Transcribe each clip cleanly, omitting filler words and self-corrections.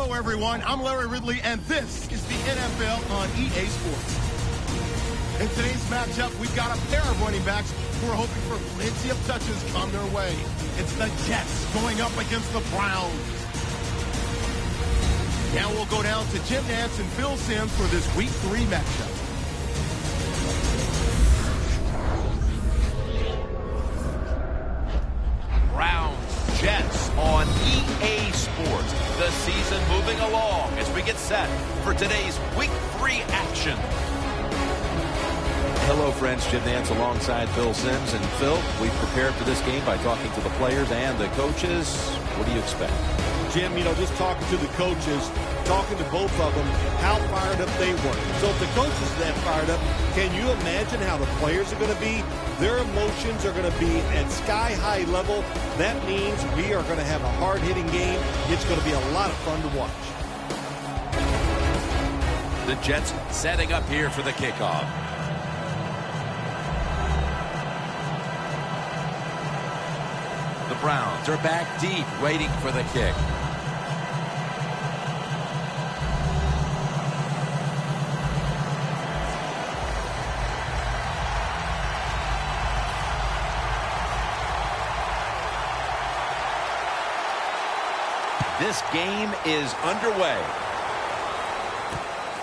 Hello, everyone. I'm Larry Ridley, and this is the NFL on EA Sports. In today's matchup, we've got a pair of running backs who are hoping for plenty of touches come their way. It's the Jets going up against the Browns. Now we'll go down to Jim Nantz and Phil Simms for this Week 3 matchup. Jets on EA Sports. The season moving along as we get set for today's Week 3 action. Hello, friends. Jim Nantz alongside Phil Simms. And Phil, we've prepared for this game by talking to the players and the coaches. What do you expect? Jim, just talking to the coaches, talking to both of them, how fired up they were. So if the coaches are that fired up, can you imagine how the players are going to be? Their emotions are going to be at sky-high level. That means we are going to have a hard-hitting game. It's going to be a lot of fun to watch. The Jets setting up here for the kickoff. The Browns are back deep, waiting for the kick. This game is underway.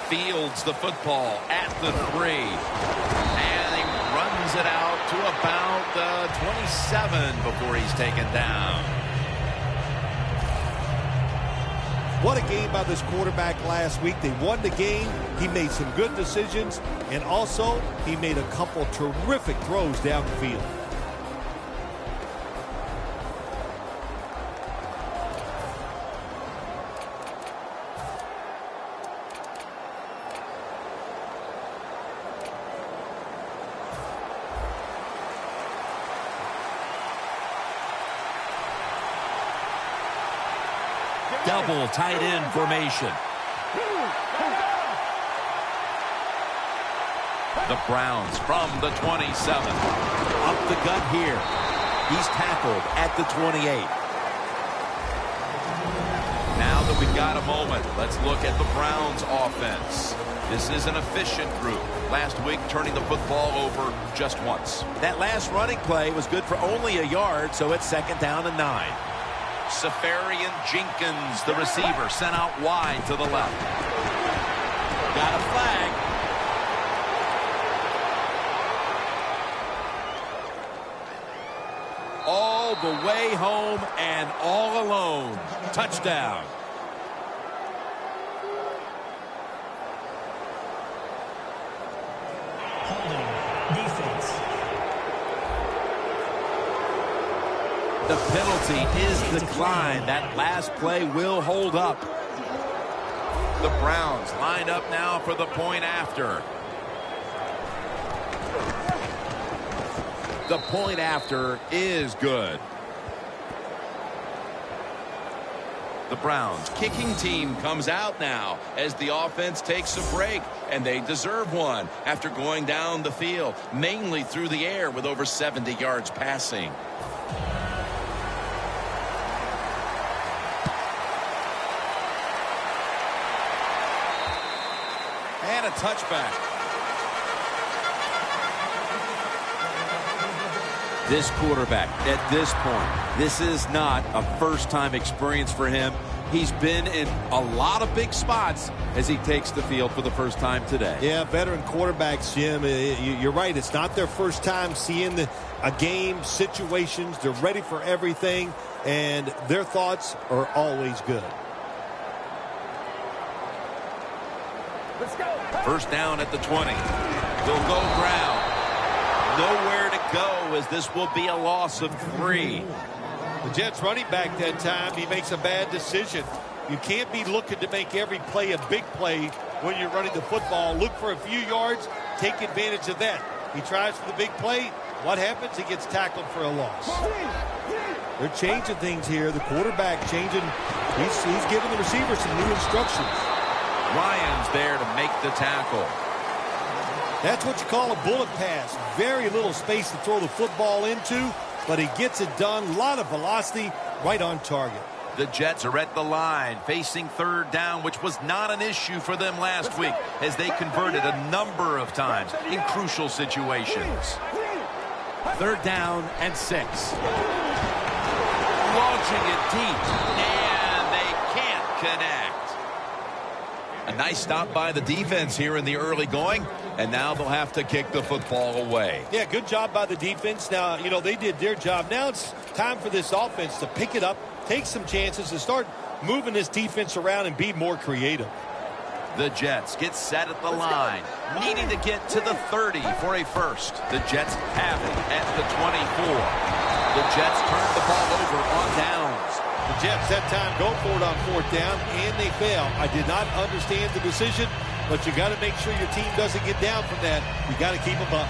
Fields the football at the 3. And he runs it out to about the 27 before he's taken down. What a game by this quarterback last week. They won the game. He made some good decisions. And also, he made a couple terrific throws down the field. Double tight end formation. The Browns from the 27. Up the gut here. He's tackled at the 28. Now that we've got a moment, let's look at the Browns offense. This is an efficient group. Last week, turning the football over just once. That last running play was good for only a yard, so it's 2nd down and 9. Safarian Jenkins, the receiver, sent out wide to the left. Got a flag. All the way home and all alone. Touchdown. Defense. The penalty is declined. That last play will hold up. The Browns lined up now for the point after. The point after is good. The Browns kicking team comes out now as the offense takes a break, and they deserve one after going down the field, mainly through the air with over 70 yards passing. And a touchback. This quarterback, at this point, this is not a first-time experience for him. He's been in a lot of big spots as he takes the field for the first time today. Yeah, veteran quarterbacks, Jim, you're right. It's not their first time seeing a game, situations. They're ready for everything, and their thoughts are always good. Let's go. First down at the 20. They'll go ground. Nowhere to go as this will be a loss of 3. The Jets running back that time, he makes a bad decision. You can't be looking to make every play a big play when you're running the football. Look for a few yards, take advantage of that. He tries for the big play. What happens? He gets tackled for a loss. They're changing things here. The quarterback changing. He's giving the receiver some new instructions. Ryan's there to make the tackle. That's what you call a bullet pass. Very little space to throw the football into, but he gets it done. A lot of velocity, right on target. The Jets are at the line, facing third down, which was not an issue for them last week as they converted a number of times in crucial situations. 3rd down and 6. Launching it deep, and they can't connect. A nice stop by the defense here in the early going, and now they'll have to kick the football away. Yeah, good job by the defense. Now, you know, they did their job. Now it's time for this offense to pick it up, take some chances, and start moving this defense around and be more creative. The Jets get set at the line, needing to get to the 30 for a first. The Jets have it at the 24. The Jets turn the ball over on downs. The Jets that time go for it on 4th down, and they fail. I did not understand the decision, but you got to make sure your team doesn't get down from that. You got to keep them up.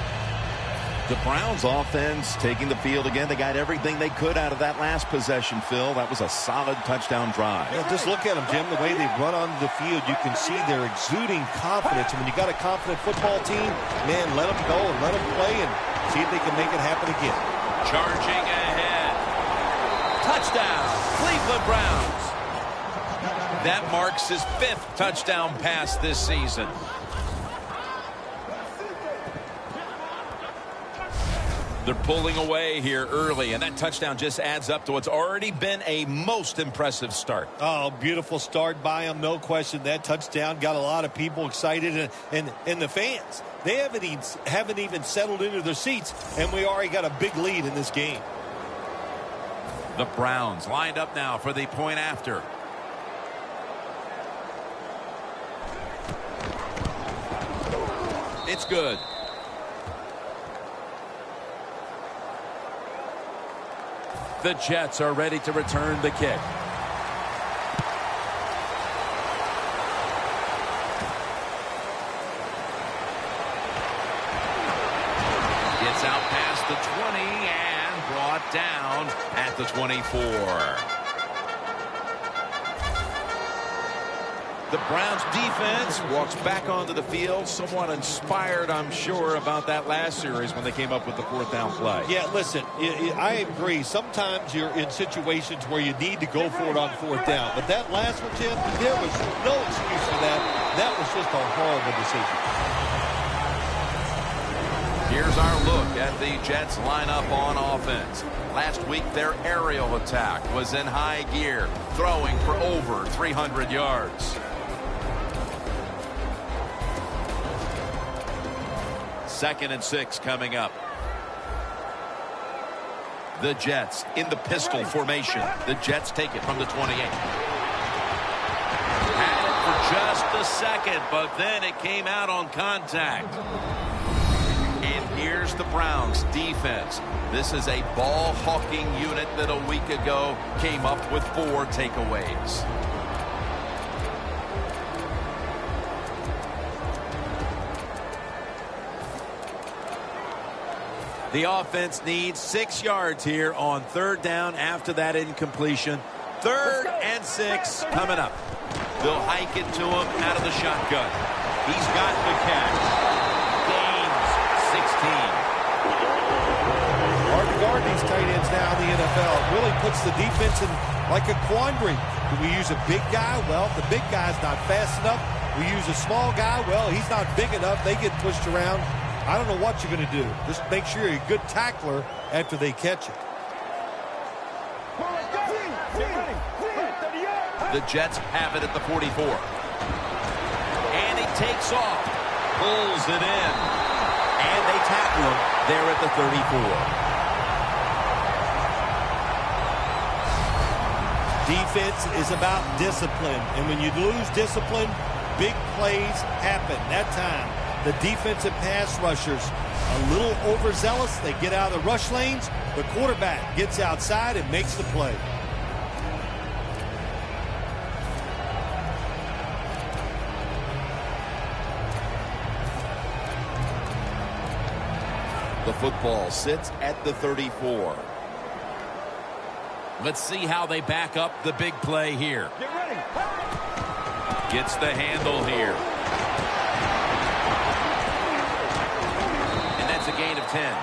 The Browns offense taking the field again. They got everything they could out of that last possession, Phil. That was a solid touchdown drive. Yeah, just look at them, Jim. The way they run onto the field, you can see they're exuding confidence. And when you got a confident football team, man, let them go and let them play and see if they can make it happen again. Charging ahead. Touchdown, Cleveland Browns. That marks his 5th touchdown pass this season. They're pulling away here early, and that touchdown just adds up to what's already been a most impressive start. Oh, beautiful start by him, no question. That touchdown got a lot of people excited, and the fans, they haven't even settled into their seats, and we already got a big lead in this game. The Browns lined up now for the point after. It's good. The Jets are ready to return the kick. Gets out past the 20 and brought down at the 24. The Browns defense walks back onto the field, somewhat inspired, I'm sure, about that last series when they came up with the 4th down play. Yeah, listen, I agree. Sometimes you're in situations where you need to go for it on 4th down. But that last one, Jim, there was no excuse for that. That was just a horrible decision. Here's our look at the Jets lineup on offense. Last week, their aerial attack was in high gear, throwing for over 300 yards. 2nd and 6 coming up. The Jets in the pistol formation. The Jets take it from the 28. Had it for just a second, but then it came out on contact. And here's the Browns defense. This is a ball-hawking unit that a week ago came up with 4 takeaways. The offense needs 6 yards here on 3rd down after that incompletion. 3rd and 6 coming up. They'll hike it to him out of the shotgun. He's got the catch. Gains 16. Hard to guard these tight ends now in the NFL. It really puts the defense in like a quandary. Do we use a big guy? Well, the big guy's not fast enough. We use a small guy. Well, he's not big enough. They get pushed around. I don't know what you're going to do. Just make sure you're a good tackler after they catch it. The Jets have it at the 44. And he takes off. Pulls it in. And they tackle him there at the 34. Defense is about discipline. And when you lose discipline, big plays happen. That time, the defensive pass rushers a little overzealous. They get out of the rush lanes. The quarterback gets outside and makes the play. The football sits at the 34. Let's see how they back up the big play here. Get ready. Gets the handle here. And that's a gain of 10.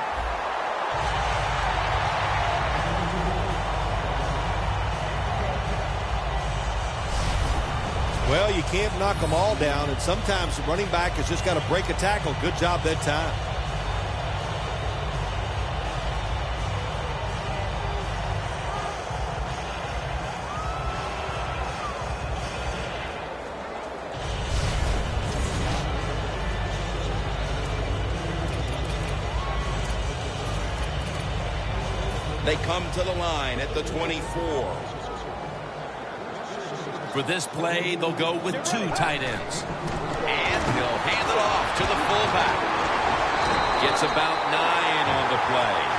Well, you can't knock them all down, and sometimes the running back has just got to break a tackle. Good job that time. They come to the line at the 24. For this play, they'll go with 2 tight ends. And he'll hand it off to the fullback. Gets about 9 on the play.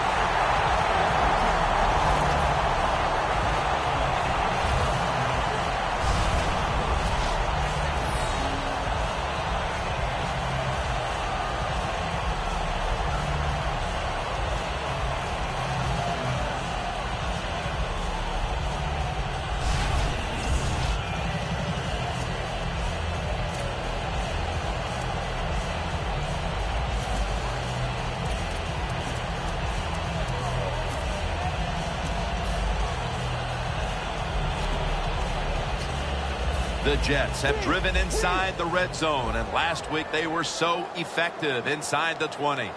The Jets have driven inside the red zone, and last week they were so effective inside the 20.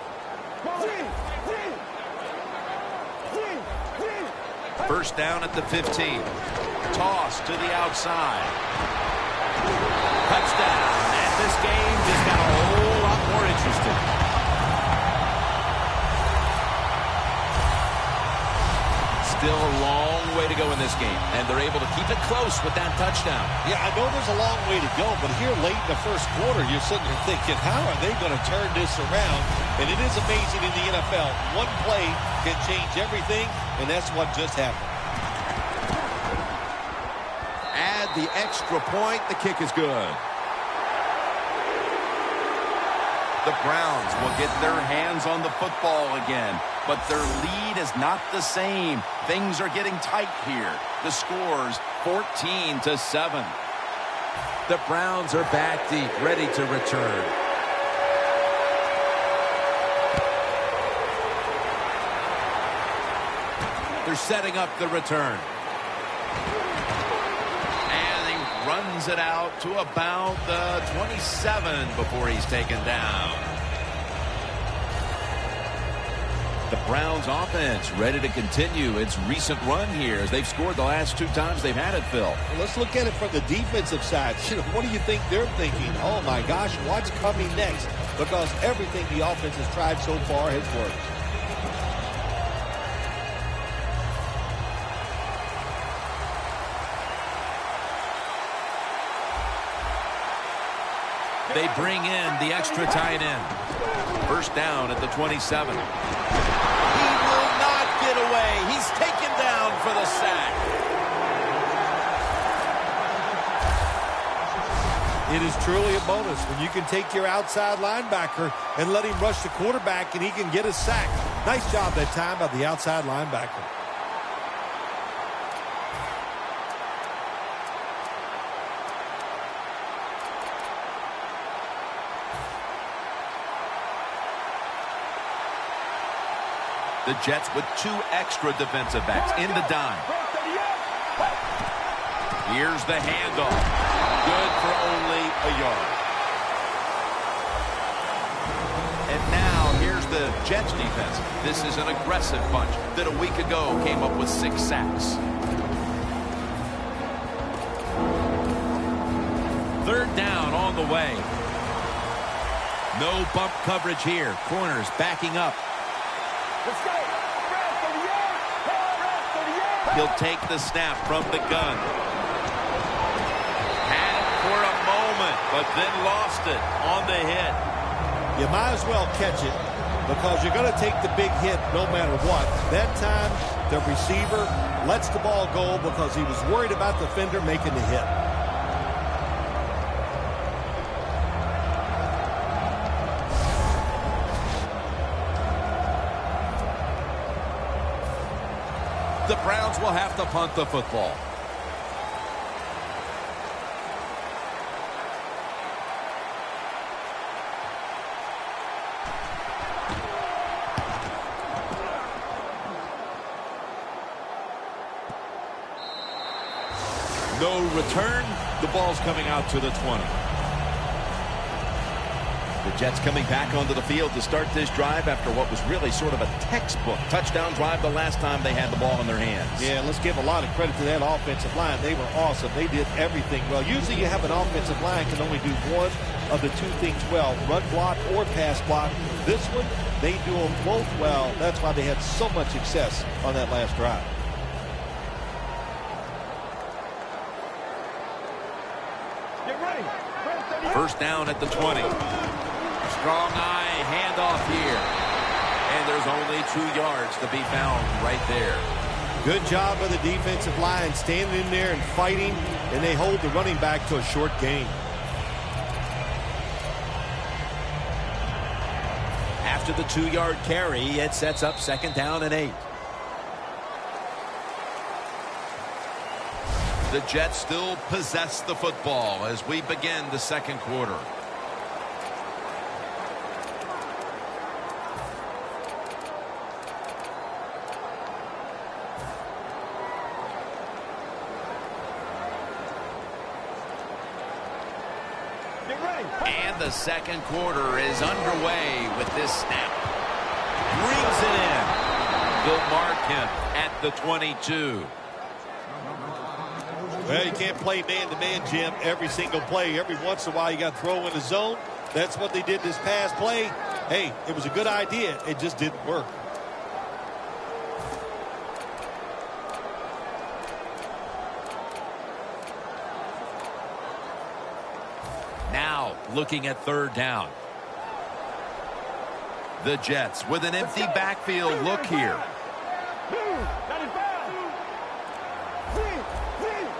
First down at the 15. Toss to the outside. Touchdown. And this game just got a whole lot more interesting. Still a long way to go in this game, and they're able to keep it close with that touchdown. Yeah, I know there's a long way to go, but here late in the first quarter, you're sitting there thinking, how are they going to turn this around? And it is amazing in the NFL. One play can change everything, and that's what just happened. Add the extra point. The kick is good. The Browns will get their hands on the football again, but their lead is not the same. Things are getting tight here. The score's 14-7. The Browns are back deep, ready to return. They're setting up the return. Runs it out to about the 27 before he's taken down. The Browns offense ready to continue its recent run here as they've scored the last 2 times they've had it, Phil. Well, let's look at it from the defensive side. What do you think they're thinking? Oh, my gosh, what's coming next? Because everything the offense has tried so far has worked. They bring in the extra tight end. First down at the 27. He will not get away. He's taken down for the sack. It is truly a bonus when you can take your outside linebacker and let him rush the quarterback and he can get a sack. Nice job that time by the outside linebacker. The Jets with 2 extra defensive backs in the dime. Here's the handoff. Good for only a yard. And now here's the Jets defense. This is an aggressive bunch that a week ago came up with 6 sacks. Third down on the way. No bump coverage here. Corners backing up. Let's go. He'll take the snap from the gun. Had it for a moment, but then lost it on the hit. You might as well catch it because you're going to take the big hit no matter what. That time, the receiver lets the ball go because he was worried about the defender making the hit. The Browns will have to punt the football. No return. The ball's coming out to the 20. The Jets coming back onto the field to start this drive after what was really sort of a textbook touchdown drive the last time they had the ball in their hands. Yeah, let's give a lot of credit to that offensive line. They were awesome. They did everything well. Usually you have an offensive line can only do one of the two things well, run block or pass block. This one, they do them both well. That's why they had so much success on that last drive. Get ready. First down at the 20. Strong eye handoff here. And there's only 2 yards to be found right there. Good job by the defensive line standing in there and fighting, and they hold the running back to a short gain. After the 2-yard carry, it sets up second down and 8. The Jets still possess the football as we begin the second quarter. And the second quarter is underway with this snap. Brings it in. They'll mark him at the 22. Well, you can't play man-to-man, Jim, every single play. Every once in a while, you got to throw in the zone. That's what they did this past play. Hey, it was a good idea. It just didn't work. Now, looking at third down. The Jets with an empty backfield look here.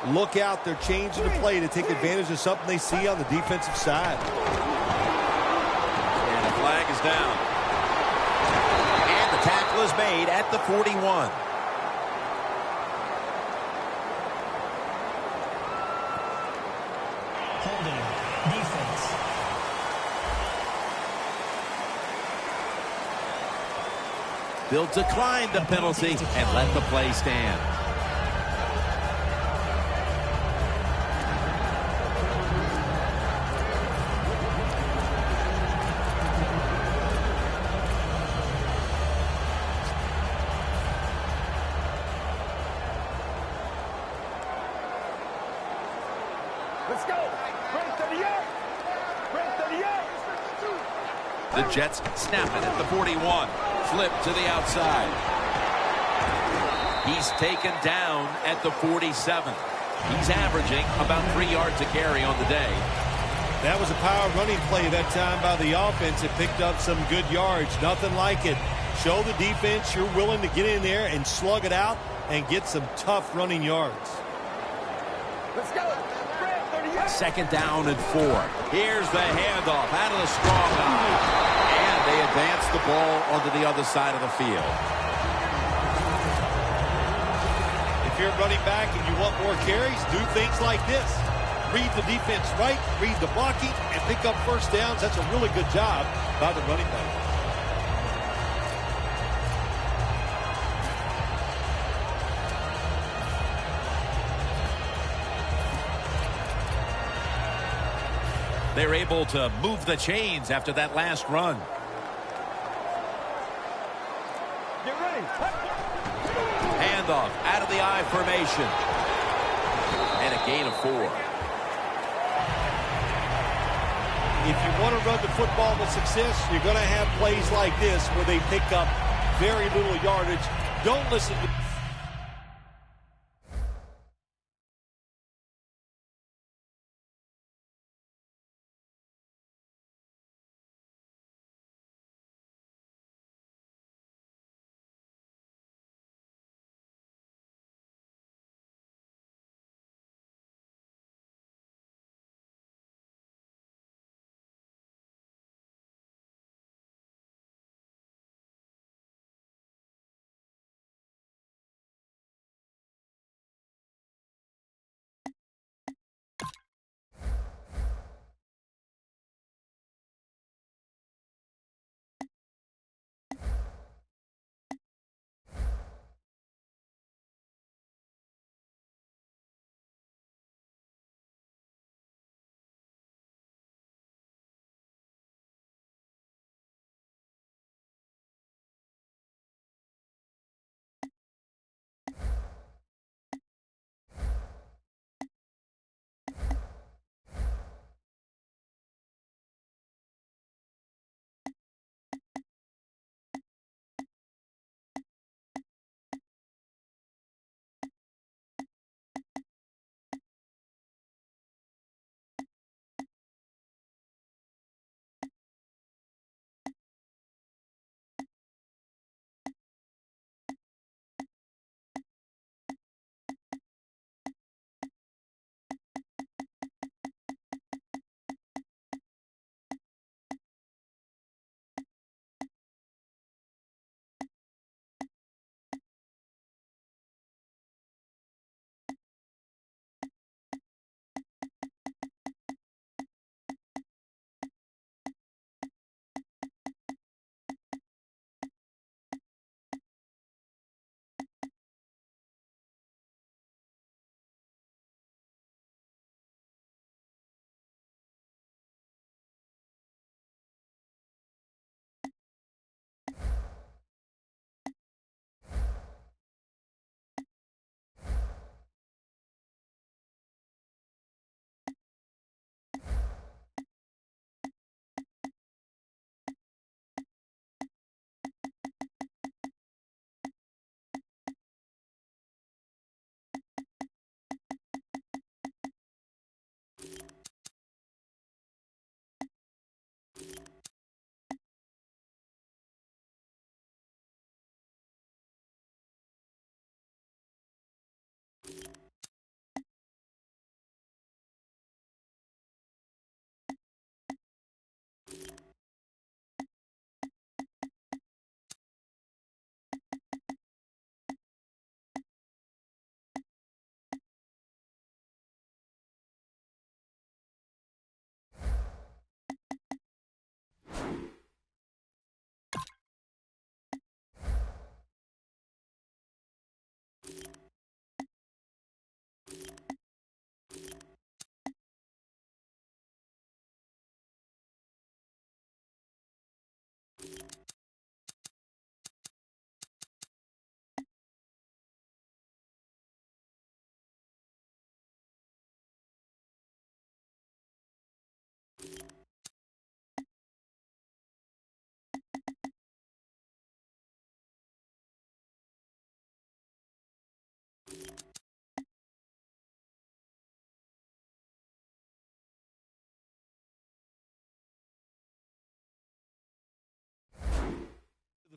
Look out, they're changing the play to take advantage of something they see on the defensive side. And the flag is down. And the tackle is made at the 41. Holding. Defense. They'll decline the penalty and let the play stand. Let's go. The Jets snap it at the 41. Flip to the outside. He's taken down at the 47. He's averaging about 3 yards a carry on the day. That was a power running play that time by the offense. It picked up some good yards. Nothing like it. Show the defense you're willing to get in there and slug it out and get some tough running yards. Let's go. Second down and 4. Here's the handoff out of the strong eye. And they advance the ball onto the other side of the field. If you're running back and you want more carries, do things like this. Read the defense right, read the blocking, and pick up first downs. That's a really good job by the running back. They're able to move the chains after that last run. Get ready. Handoff out of the I formation. And a gain of 4. If you want to run the football with success, you're going to have plays like this where they pick up very little yardage. Don't listen to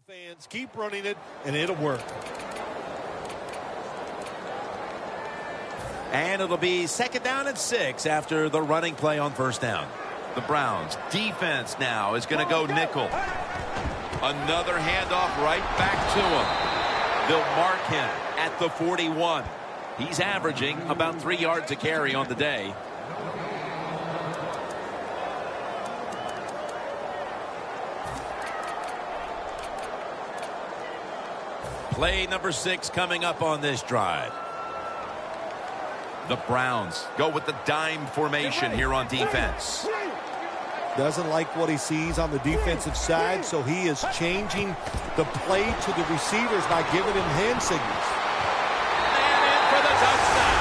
Fans, keep running it, and it'll work. And it'll be 2nd down and 6 after the running play on 1st down. The Browns defense now is going to go nickel. Another handoff right back to him. They'll mark him at the 41. He's averaging about 3 yards a carry on the day. Play number 6 coming up on this drive. The Browns go with the dime formation here on defense. Doesn't like what he sees on the defensive side, so he is changing the play to the receivers by giving him hand signals. And in for the touchdown.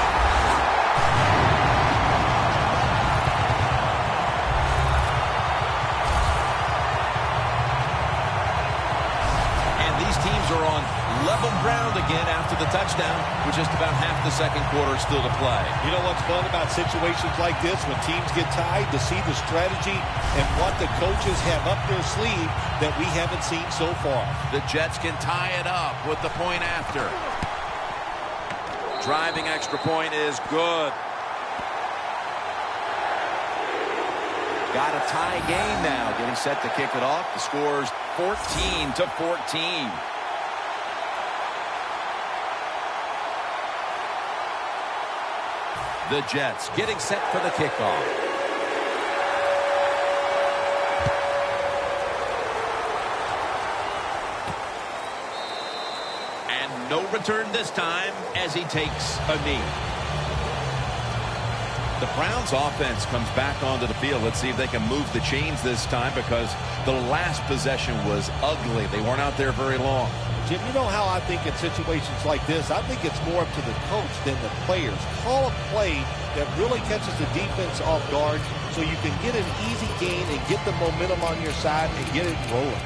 And these teams are on level ground again after the touchdown with just about half the 2nd quarter still to play. You know what's fun about situations like this when teams get tied, to see the strategy and what the coaches have up their sleeve that we haven't seen so far. The Jets can tie it up with the point after. Driving extra point is good. Got a tie game now. Getting set to kick it off. The score's 14-14. The Jets getting set for the kickoff. And no return this time as he takes a knee. The Browns offense comes back onto the field. Let's see if they can move the chains this time, because the last possession was ugly. They weren't out there very long. Jim, you know how I think in situations like this, I think it's more up to the coach than the players. Call a play that really catches the defense off guard so you can get an easy gain and get the momentum on your side and get it rolling.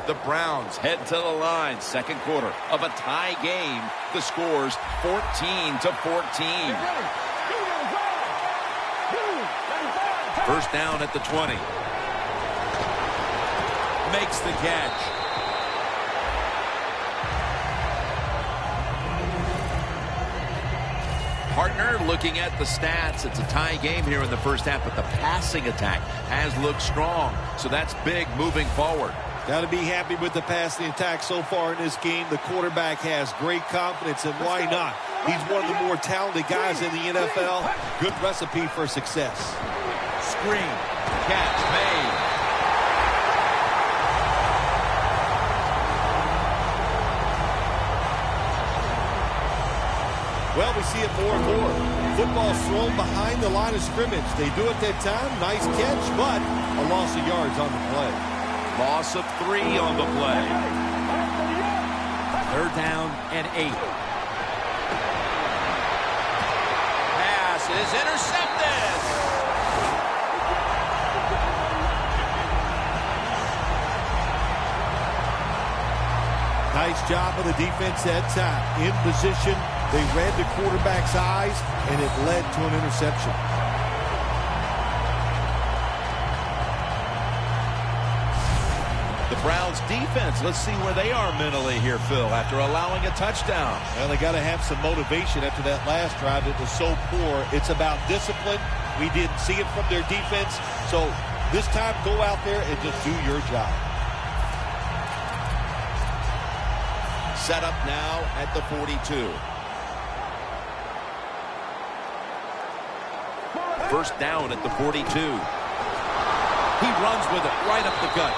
The Browns head to the line. 2nd quarter of a tie game. The score's 14-14. 1st down at the 20. Makes the catch. Partner looking at the stats. It's a tie game here in the 1st half, but the passing attack has looked strong. So that's big moving forward. Got to be happy with the passing attack so far in this game. The quarterback has great confidence, and why not? He's one of the more talented guys in the NFL. Good recipe for success. Screen. Catch made. Well, we see it more and more. Football thrown behind the line of scrimmage. They do it that time. Nice catch, but a loss of yards on the play. Loss of 3 on the play. 3rd down and 8. Pass is intercepted. Nice job of the defense that time. In position, they read the quarterback's eyes, and it led to an interception. The Browns defense, let's see where they are mentally here, Phil, after allowing a touchdown. Well, they got to have some motivation after that last drive. It was so poor. It's about discipline. We didn't see it from their defense. So this time, go out there and just do your job. Set up now at the 42. First down at the 42. He runs with it right up the gut.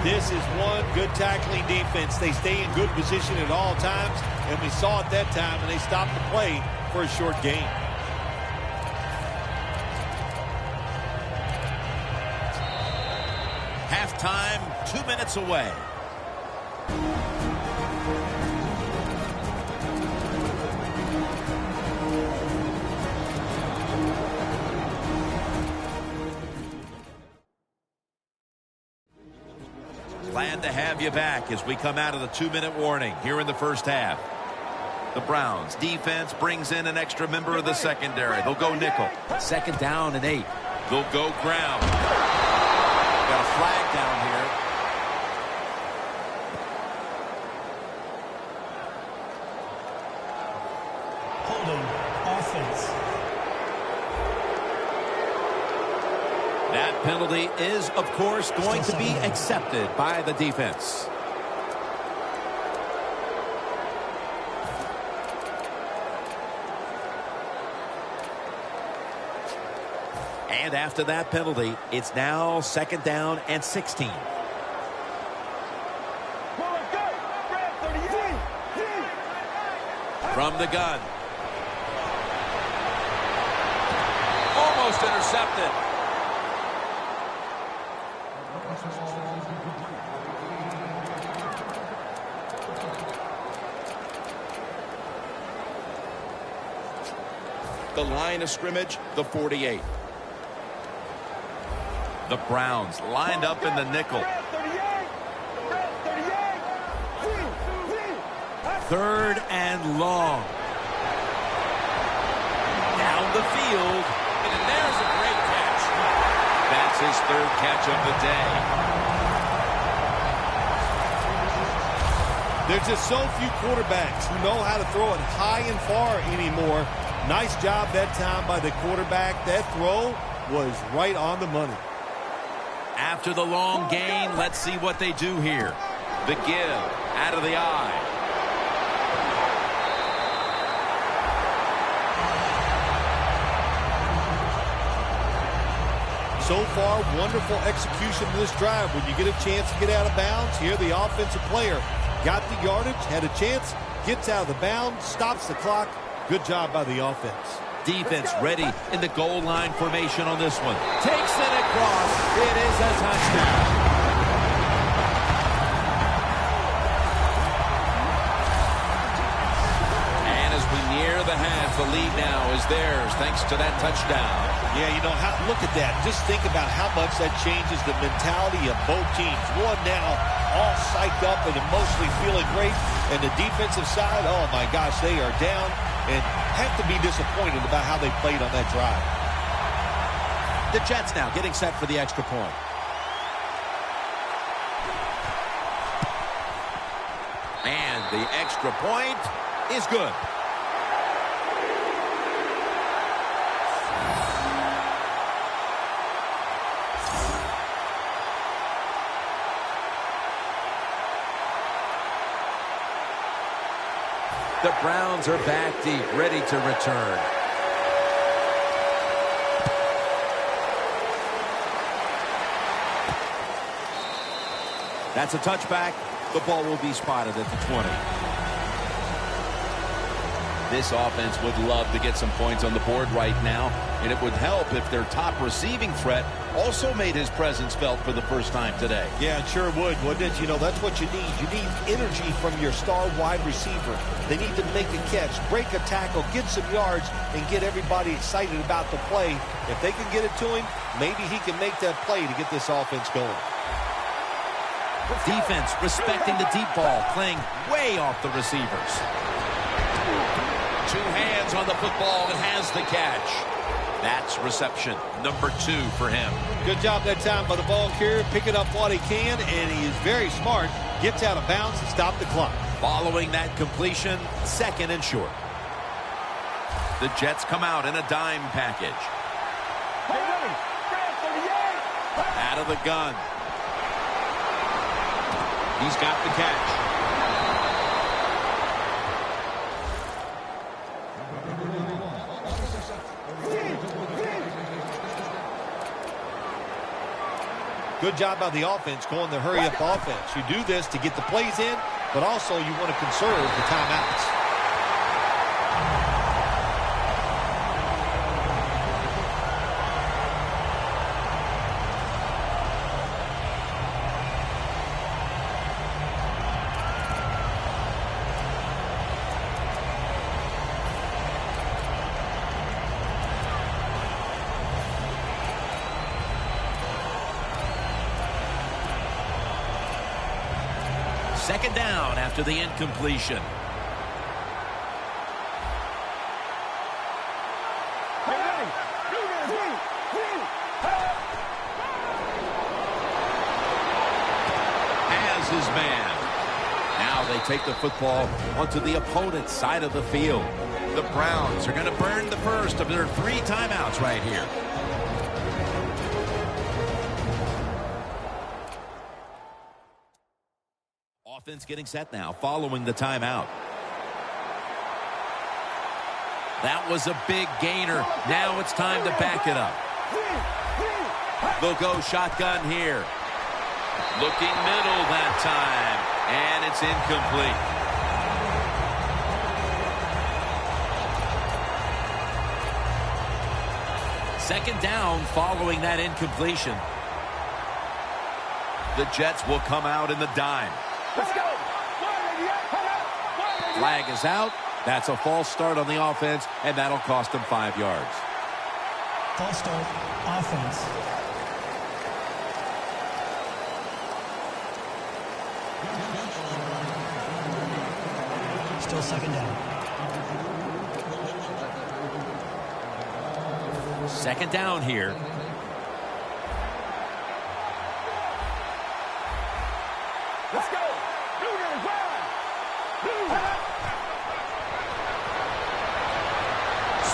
This is one good tackling defense. They stay in good position at all times, and we saw it that time, and they stopped the play for a short gain. Halftime, 2 minutes away. Glad to have you back as we come out of the 2-minute warning here in the 1st half. The Browns defense brings in an extra member of the secondary. They'll go nickel. 2nd down and 8. They'll go ground. Got a flag down here. Holding offense. That penalty is, of course, going to be accepted by the defense. And after that penalty, it's now 2nd down and 16. From the gun. Almost intercepted. The line of scrimmage, the 48. The Browns lined up in the nickel. 3rd and long. Down the field. And there's a great catch. That's his 3rd catch of the day. There's just so few quarterbacks who know how to throw it high and far anymore. Nice job that time by the quarterback. That throw was right on the money. After the long gain, let's see what they do here. The give out of the eye. So far, wonderful execution of this drive. When you get a chance to get out of bounds, here the offensive player got the yardage, had a chance, gets out of the bounds, stops the clock. Good job by the offense. Defense ready in the goal line formation on this one. Takes it across. It is a touchdown. And as we near the half, the lead now is theirs thanks to that touchdown. Yeah, you know, look at that. Just think about how much that changes the mentality of both teams. One now all psyched up and emotionally feeling great. And the defensive side, oh my gosh, they are down and have to be disappointed about how they played on that drive. The Jets now getting set for the extra point. And the extra point is good. The Browns are back deep, ready to return. That's a touchback. The ball will be spotted at the 20. This offense would love to get some points on the board right now, and it would help if their top receiving threat also made his presence felt for the first time today. Yeah, it sure would, wouldn't it? You know, that's what you need. You need energy from your star wide receiver. They need to make a catch, break a tackle, get some yards, and get everybody excited about the play. If they can get it to him, maybe he can make that play to get this offense going. Defense respecting the deep ball, playing way off the receivers. Two hands on the football and has the catch. That's reception number 2 for him. Good job that time by the ball carrier, picking up what he can, and he is very smart. Gets out of bounds and stop the clock. Following that completion, 2nd and short. The Jets come out in a dime package. Out of the gun. He's got the catch. Good job by the offense going the hurry-up offense. You do this to get the plays in, but also you want to conserve the timeouts. Second down after the incompletion. take the football onto the opponent's side of the field. The Browns are going to burn the first of their 3 timeouts right here. Offense getting set now following the timeout. That was a big gainer. Now it's time to back it up. They'll go shotgun here. Looking middle that time. And it's incomplete. Second down following that incompletion. The Jets will come out in the dime. Let's go. Flag is out. That's a false start on the offense, and that'll cost them 5 yards. False start, offense. Still second down. Second down here. Let's go.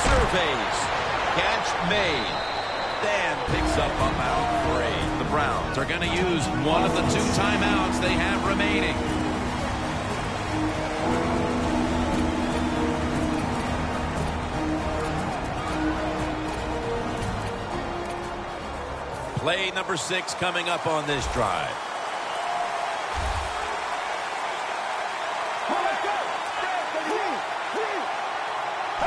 Surveys. Catch made. Dan picks up about 3. The Browns are going to use one of the 2 timeouts they have remaining. Play number 6 coming up on this drive.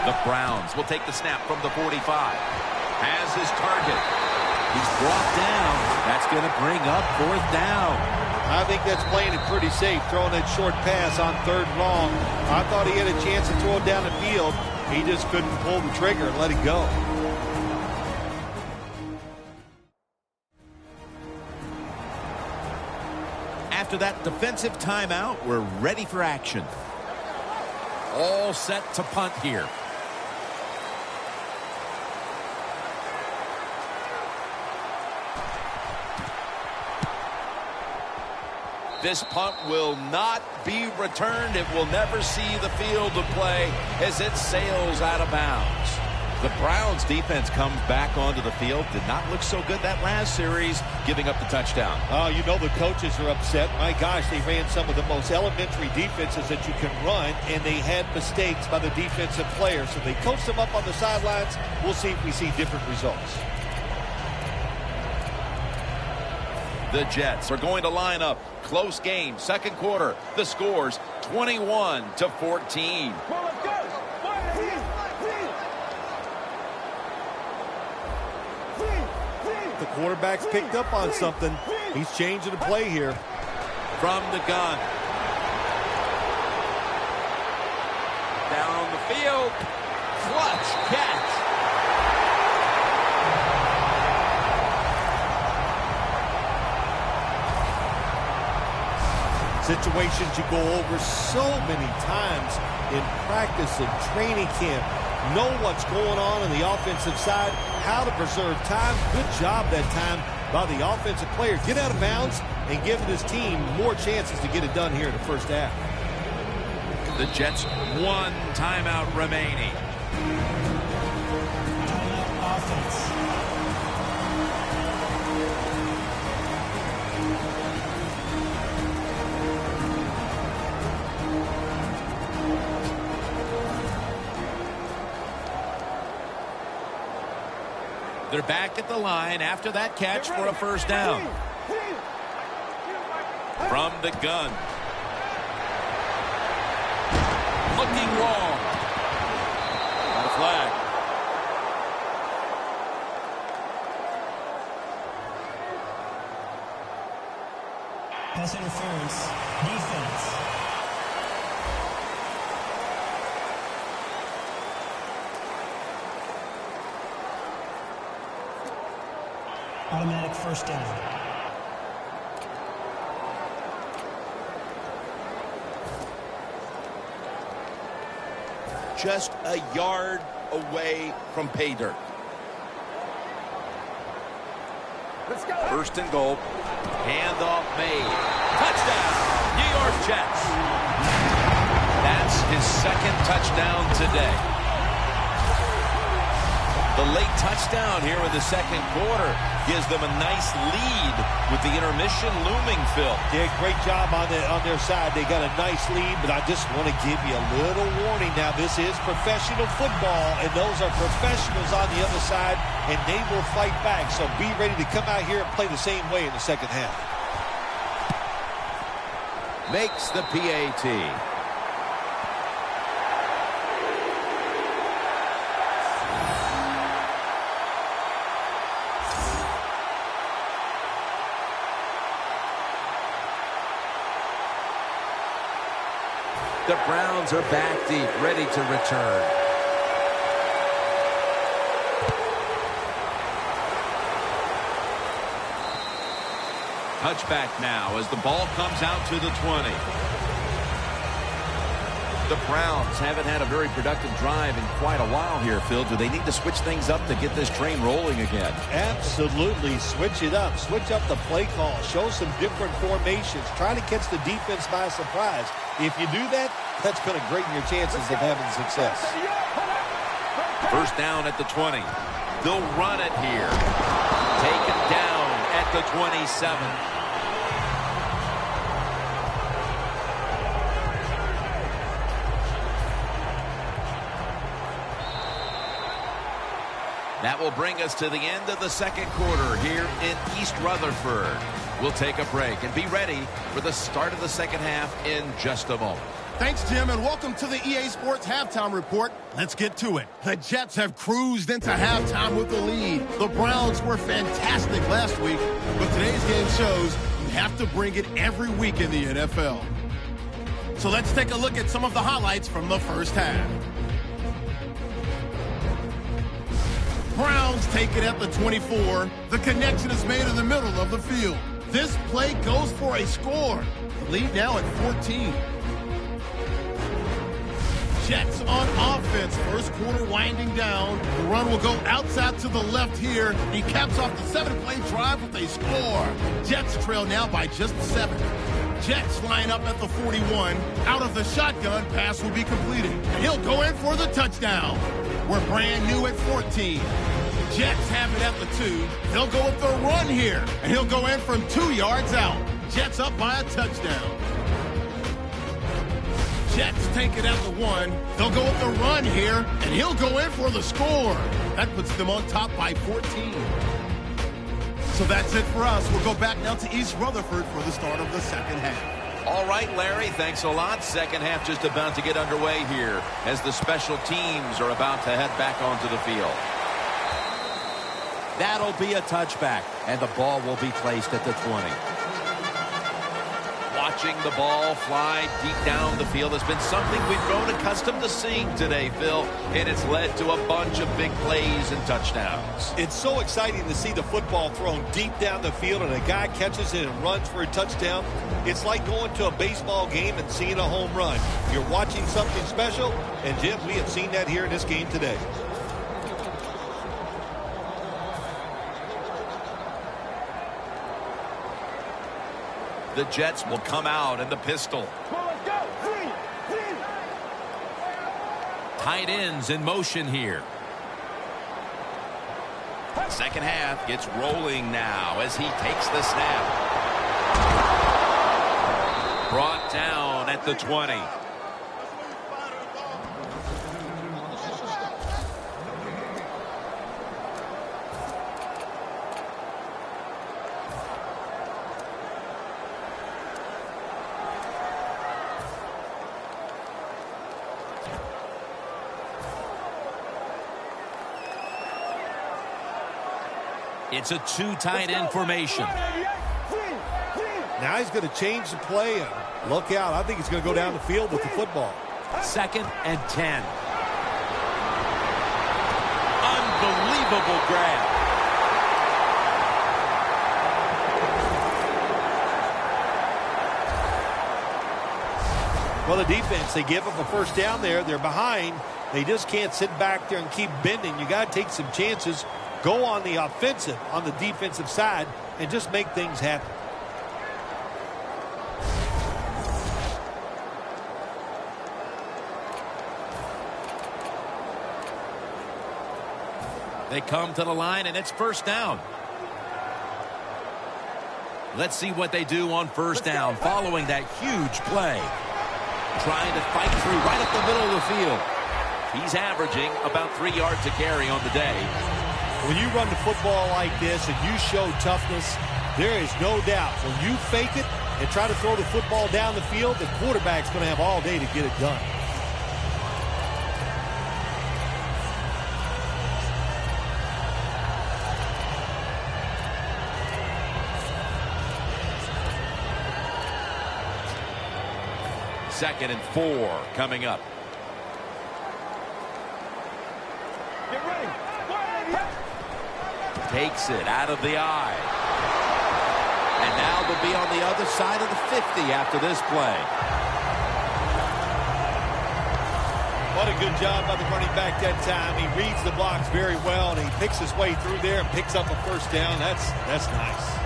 The Browns will take the snap from the 45. Has his target. He's brought down. That's going to bring up 4th down. I think that's playing it pretty safe, throwing that short pass on 3rd and long. I thought he had a chance to throw it down the field. He just couldn't pull the trigger and let it go. After that defensive timeout, we're ready for action. All set to punt here. This punt will not be returned. It will never see the field of play as it sails out of bounds. The Browns defense comes back onto the field. Did not look so good that last series, giving up the touchdown. Oh, you know the coaches are upset. My gosh, they ran some of the most elementary defenses that you can run, and they had mistakes by the defensive players. So they coached them up on the sidelines. We'll see if we see different results. The Jets are going to line up. Close game, 2nd quarter. The score's 21-14. The quarterback's picked up on something. He's changing the play here. From the gun. Down the field. Clutch catch. Situations you go over so many times in practice and training camp. Know what's going on the offensive side, how to preserve time. Good job that time by the offensive player. Get out of bounds and give his team more chances to get it done here in the first half. The Jets 1 timeout remaining. Timeout offense. They're back at the line after that catch for a 1st down. From the gun. Looking long. Got a flag. Pass interference. Defense. Automatic 1st down. Just a yard away from pay dirt. Let's go. 1st and goal. Handoff made. Touchdown, New York Jets. his second touchdown today. The late touchdown here in the second quarter gives them a nice lead with the intermission looming, Phil. Yeah, great job on their side. They got a nice lead, but I just want to give you a little warning now. This is professional football, and those are professionals on the other side, and they will fight back. So be ready to come out here and play the same way in the second half. Makes the PAT. The Browns are back deep, ready to return. Touchback now as the ball comes out to the 20. The Browns haven't had a very productive drive in quite a while here, Phil. Do they need to switch things up to get this train rolling again? Absolutely. Switch it up. Switch up the play call. Show some different formations. Try to catch the defense by surprise. If you do that, that's going to greaten your chances of having success. First down at the 20. They'll run it here. Taken down at the 27. That will bring us to the end of the second quarter here in East Rutherford. We'll take a break and be ready for the start of the second half in just a moment. Thanks, Jim, and welcome to the EA Sports Halftime Report. Let's get to it. The Jets have cruised into halftime with the lead. The Browns were fantastic last week, but today's game shows you have to bring it every week in the NFL. So let's take a look at some of the highlights from the first half. Browns take it at the 24. The connection is made in the middle of the field. This play goes for a score. Lead now at 14. Jets on offense. First quarter winding down. The run will go outside to the left here. He caps off the 7-play drive with a score. Jets trail now by just 7. Jets line up at the 41. Out of the shotgun, pass will be completed. And he'll go in for the touchdown. We're brand new at 14. Jets have it at the 2. They'll go with the run here. And he'll go in from 2 yards out. Jets up by a touchdown. Jets take it at the 1. They'll go with the run here. And he'll go in for the score. That puts them on top by 14. So that's it for us. We'll go back now to East Rutherford for the start of the second half. All right, Larry, thanks a lot. Second half just about to get underway here as the special teams are about to head back onto the field. That'll be a touchback, and the ball will be placed at the 20. Watching the ball fly deep down the field has been something we've grown accustomed to seeing today, Phil, and it's led to a bunch of big plays and touchdowns. It's so exciting to see the football thrown deep down the field and a guy catches it and runs for a touchdown. It's like going to a baseball game and seeing a home run. You're watching something special, and Jim, we have seen that here in this game today. The Jets will come out in the pistol. Tight ends in motion here. Second half gets rolling now as he takes the snap. Brought down at the 20. It's a 2 tight end formation. Now he's going to change the play and look out. I think he's going to go down the field with the football. 2nd and 10. Unbelievable grab. Well, the defense, they give up a first down there. They're behind. They just can't sit back there and keep bending. You got to take some chances. Go on the offensive, on the defensive side, and just make things happen. They come to the line, and it's first down. Let's see what they do on first down following that huge play. Trying to fight through right up the middle of the field. He's averaging about 3 yards a carry on the day. When you run the football like this and you show toughness, there is no doubt when you fake it and try to throw the football down the field, the quarterback's going to have all day to get it done. Second and 4 coming up. Get ready. Takes it out of the eye. And now they'll be on the other side of the 50 after this play. What a good job by the running back that time. He reads the blocks very well, and he picks his way through there and picks up a first down. That's nice.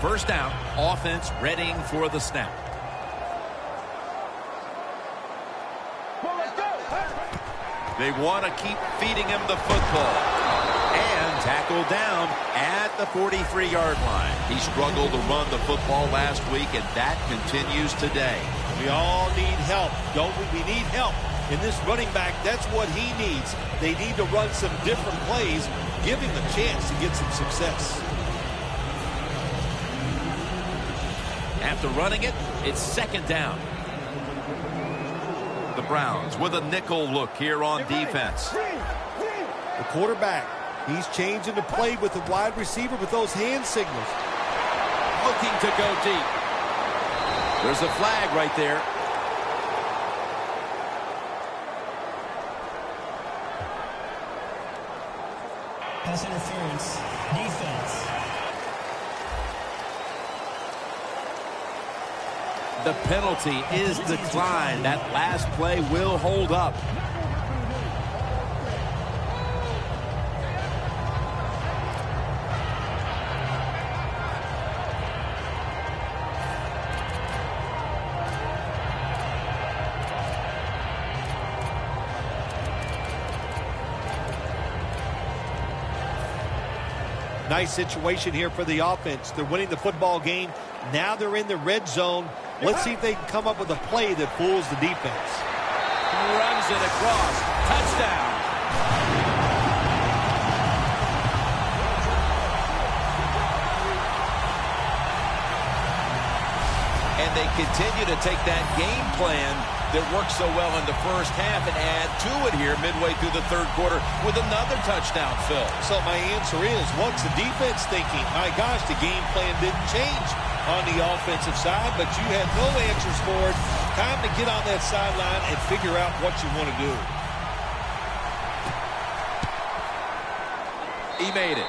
First down, offense readying for the snap. They want to keep feeding him the football. And tackled down at the 43-yard line. He struggled to run the football last week, and that continues today. We all need help, don't we? We need help. And this running back, that's what he needs. They need to run some different plays, give him a chance to get some success. After running it, it's second down. The Browns with a nickel look here on defense. The quarterback, he's changing the play with the wide receiver with those hand signals. Looking to go deep. There's a flag right there. Pass interference. Defense. The penalty is declined. That last play will hold up. Nice situation here for the offense. They're winning the football game. Now they're in the red zone. Let's see if they can come up with a play that fools the defense. Runs it across. Touchdown. And they continue to take that game plan that worked so well in the first half and add to it here midway through the third quarter with another touchdown, Phil. So my answer is, what's the defense thinking? My gosh, the game plan didn't change on the offensive side, but you had no answers for it. Time to get on that sideline and figure out what you want to do. He made it.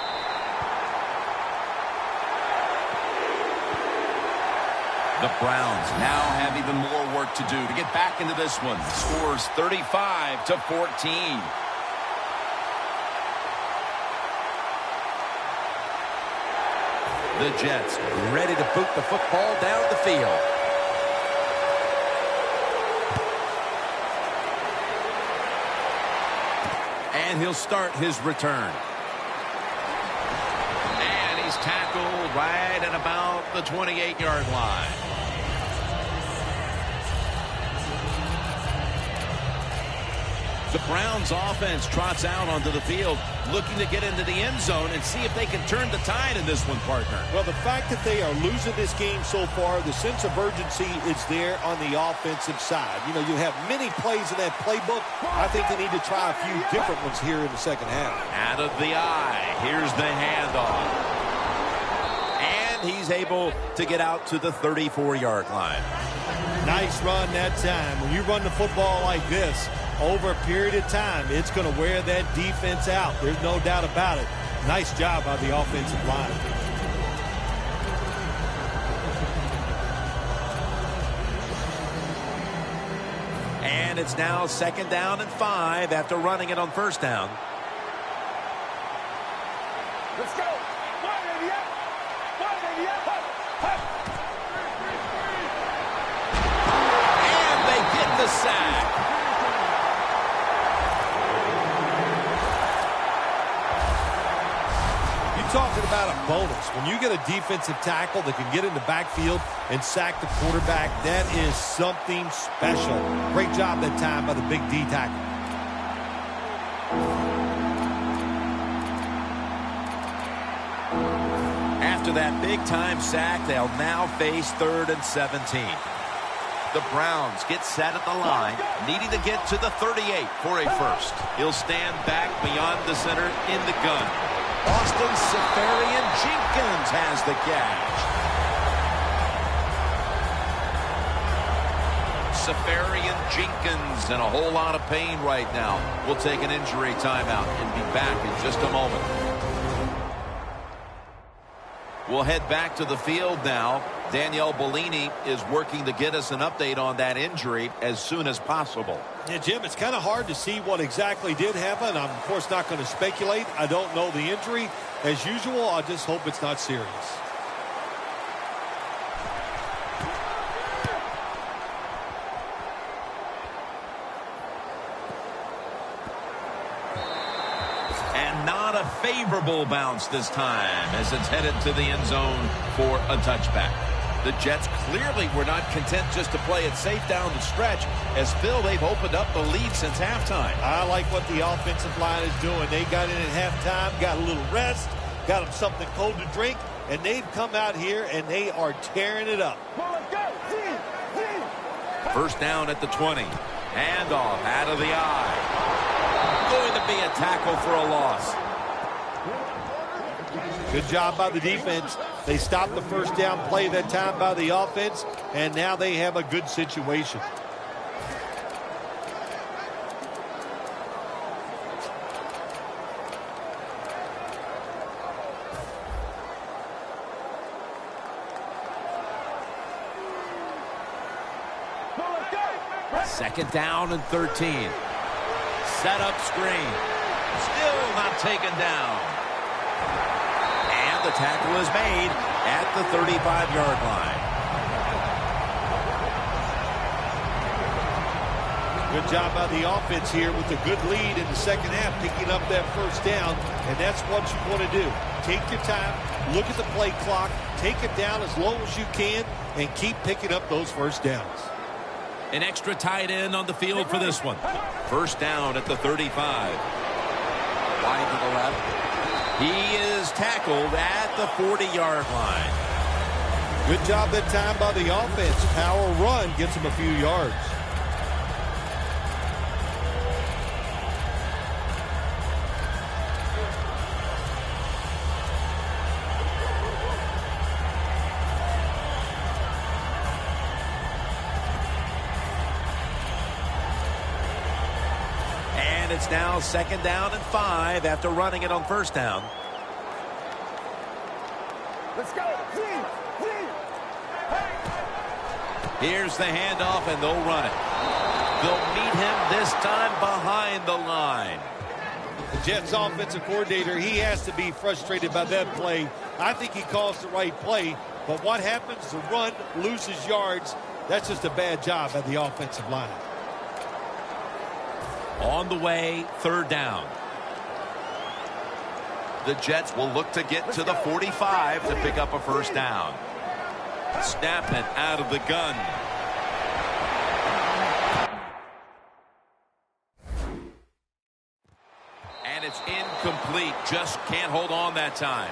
The Browns now have even more work to do to get back into this one. Scores 35-14. The Jets ready to boot the football down the field. And he'll start his return. And he's tackled right at about the 28-yard line. The Browns offense trots out onto the field, looking to get into the end zone and see if they can turn the tide in this one, partner. Well, the fact that they are losing this game so far, the sense of urgency is there on the offensive side. You know, you have many plays in that playbook. I think they need to try a few different ones here in the second half. Out of the eye. Here's the handoff. And he's able to get out to the 34-yard line. Nice run that time. When you run the football like this, over a period of time, it's going to wear that defense out. There's no doubt about it. Nice job by the offensive line. And it's now second down and 5 after running it on first down. Let's go. the sack. Talking about a bonus. When you get a defensive tackle that can get in the backfield and sack the quarterback, that is something special. Great job that time by the big D tackle. After that big-time sack, they'll now face 3rd and 17. The Browns get set at the line, needing to get to the 38 for a first. He'll stand back beyond the center in the gun. Austin Safarian-Jenkins has the catch. Safarian-Jenkins in a whole lot of pain right now. We'll take an injury timeout and be back in just a moment. We'll head back to the field now. Danielle Bellini is working to get us an update on that injury as soon as possible. Yeah, Jim, it's kind of hard to see what exactly did happen. I'm, of course, not going to speculate. I don't know the injury. As usual, I just hope it's not serious. And not a favorable bounce this time as it's headed to the end zone for a touchback. The Jets clearly were not content just to play it safe down the stretch. As Phil, they've opened up the lead since halftime. I like what the offensive line is doing. They got in at halftime, got a little rest, got them something cold to drink, and they've come out here and they are tearing it up. First down at the 20. Handoff out of the eye. Going to be a tackle for a loss. Good job by the defense. They stopped the first down play that time by the offense, and now they have a good situation. Second down and 13. Set up screen. Still not taken down. And the tackle is made at the 35-yard line. Good job by the offense here with a good lead in the second half, picking up that first down, and that's what you want to do. Take your time, look at the play clock, take it down as low as you can, and keep picking up those first downs. An extra tight end on the field for this one. First down at the 35. Wide to the left. He is tackled at the 40-yard line. Good job that time by the offense. Power run gets him a few yards. It's now second down and 5 after running it on first down. Let's go. Here's the handoff, and they'll run it. They'll meet him this time behind the line. The Jets offensive coordinator, he has to be frustrated by that play. I think he calls the right play, but what happens? The run loses yards. That's just a bad job by the offensive line. On the way, third down. The Jets will look to get to the 45 to pick up a first down. Snap it out of the gun. And it's incomplete. Just can't hold on that time.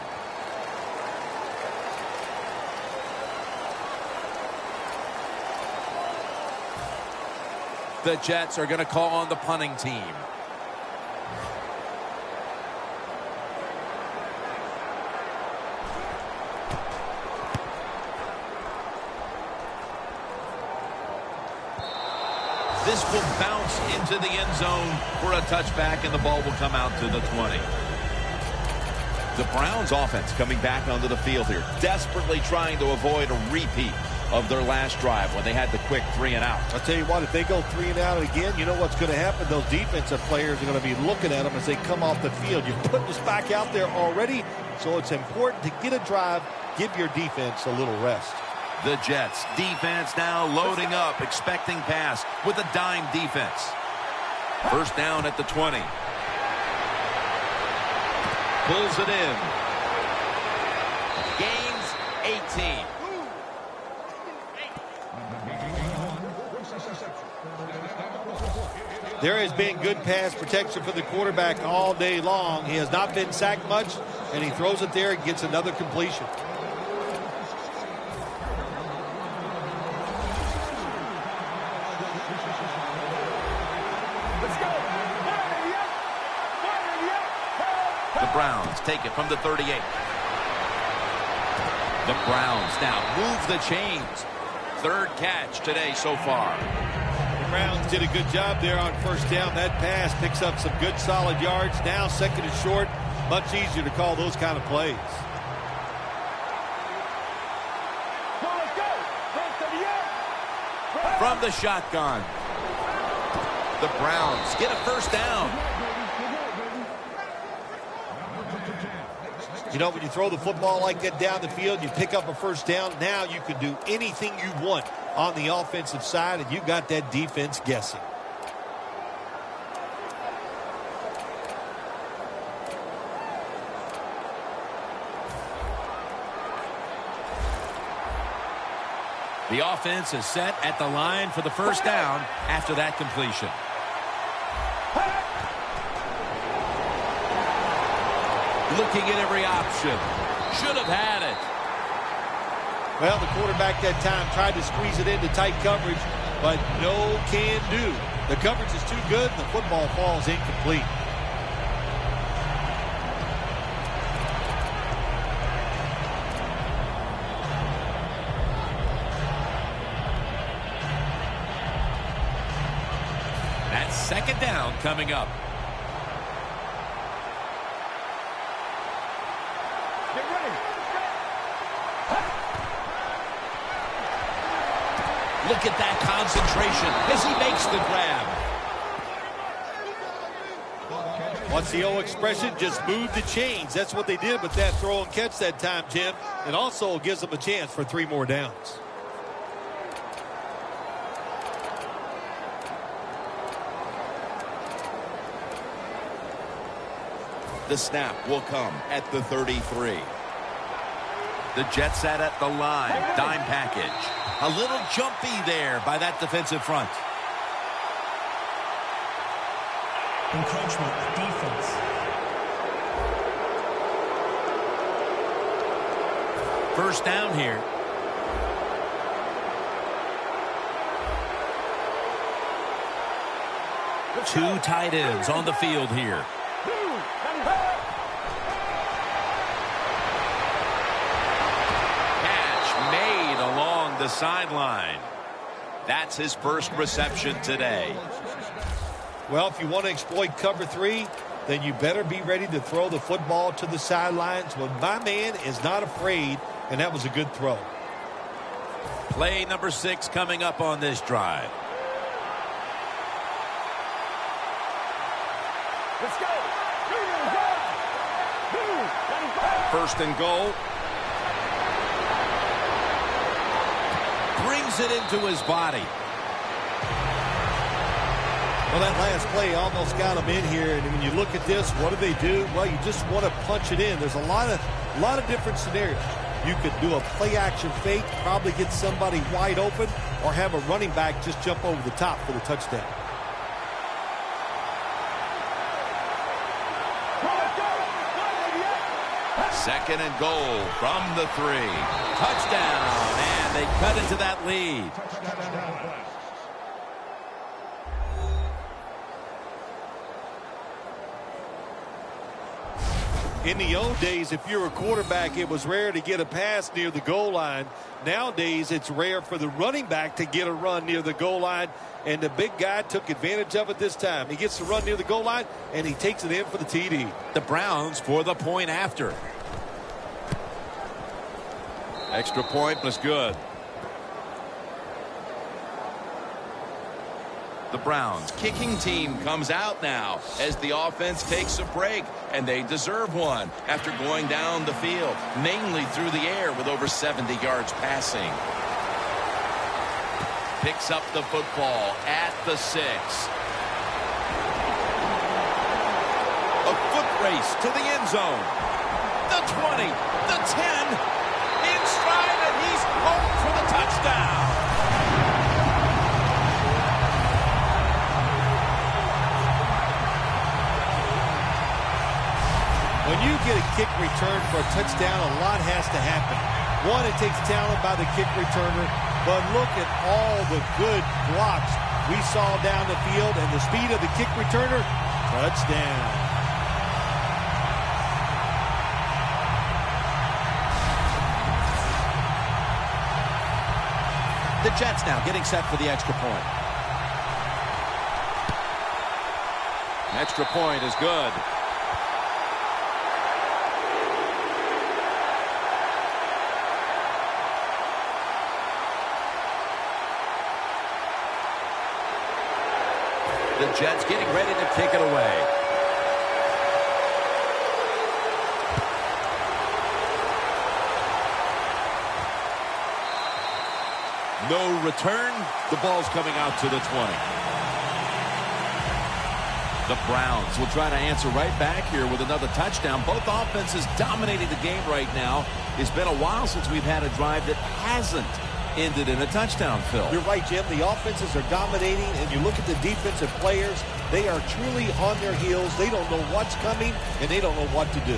The Jets are going to call on the punting team. This will bounce into the end zone for a touchback, and the ball will come out to the 20. The Browns offense coming back onto the field here, desperately trying to avoid a repeat of their last drive when they had the quick 3-and-out. I'll tell you what, if they go 3-and-out again, you know what's going to happen? Those defensive players are going to be looking at them as they come off the field. You're putting us back out there already, so it's important to get a drive, give your defense a little rest. The Jets defense now loading up, expecting pass with a dime defense. First down at the 20. Pulls it in. Gains 18. There has been good pass protection for the quarterback all day long. He has not been sacked much, and he throws it there and gets another completion. The Browns take it from the 38. The Browns now move the chains. Third catch today so far. The Browns did a good job there on first down. That pass picks up some good solid yards. Now second and short. Much easier to call those kind of plays. From the shotgun. The Browns get a first down. You know, when you throw the football like that down the field, you pick up a first down. Now you can do anything you want on the offensive side, and you got that defense guessing. The offense is set at the line for the first down after that completion. Looking at every option. Should have had it. Well, the quarterback that time tried to squeeze it into tight coverage, but no can do. The coverage is too good, and the football falls incomplete. That's second down coming up. Look at that concentration as he makes the grab. What's the old expression? Just move the chains. That's what they did with that throw and catch that time, Jim. It also gives them a chance for 3 more downs. The snap will come at the 33. The Jets set at the line. Dime package. A little jumpy there by that defensive front. Encroachment, defense. First down here. Two tight ends on the field here. The sideline. That's his first reception today. Well, if you want to exploit cover 3, then you better be ready to throw the football to the sidelines. Well, my man is not afraid, and that was a good throw. Play number 6 coming up on this drive. Let's go. First and goal. Brings it into his body. Well, that last play almost got him in here, and when you look at this, what do? Well, you just want to punch it in. There's a lot of different scenarios. You could do a play-action fake, probably get somebody wide open, or have a running back just jump over the top for the touchdown. Second and goal from the 3. Touchdown, and they cut into that lead. In the old days, if you're a quarterback, it was rare to get a pass near the goal line. Nowadays, it's rare for the running back to get a run near the goal line, and the big guy took advantage of it this time. He gets to run near the goal line, and he takes it in for the TD. The Browns for the point after. Extra point was good. The Browns kicking team comes out now as the offense takes a break, and they deserve one after going down the field, mainly through the air with over 70 yards passing. picks up the football at the 6. A foot race to the end zone. The 20, the 10, in stride, and he's home for the touchdown. When you get a kick return for a touchdown, a lot has to happen. One, it takes talent by the kick returner, but look at all the good blocks we saw down the field and the speed of the kick returner. Touchdown. The Jets now getting set for the extra point. Extra point is good. The Jets getting ready to kick it away. No return. The ball's coming out to the 20. The Browns will try to answer right back here with another touchdown. Both offenses dominating the game right now. It's been a while since we've had a drive that hasn't ended in a touchdown, Phil. You're right, Jim. The offenses are dominating, and you look at the defensive players, they are truly on their heels. They don't know what's coming, and they don't know what to do.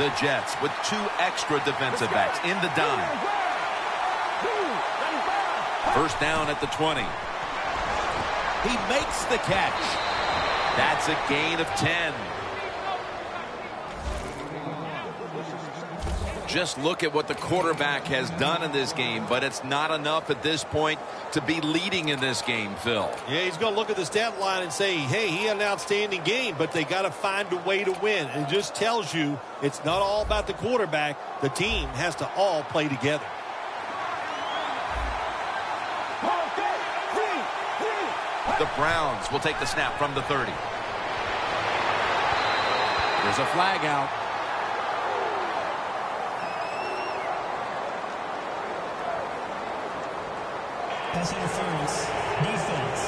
The Jets with 2 extra defensive backs in the dime. First down at the 20. He makes the catch. That's a gain of 10. Just look at what the quarterback has done in this game, but it's not enough at this point to be leading in this game, Phil. Yeah, he's going to look at the stat line and say, hey, he had an outstanding game, but they got to find a way to win. And it just tells you it's not all about the quarterback. The team has to all play together. The Browns will take the snap from the 30. There's a flag out. Pass interference. Defense.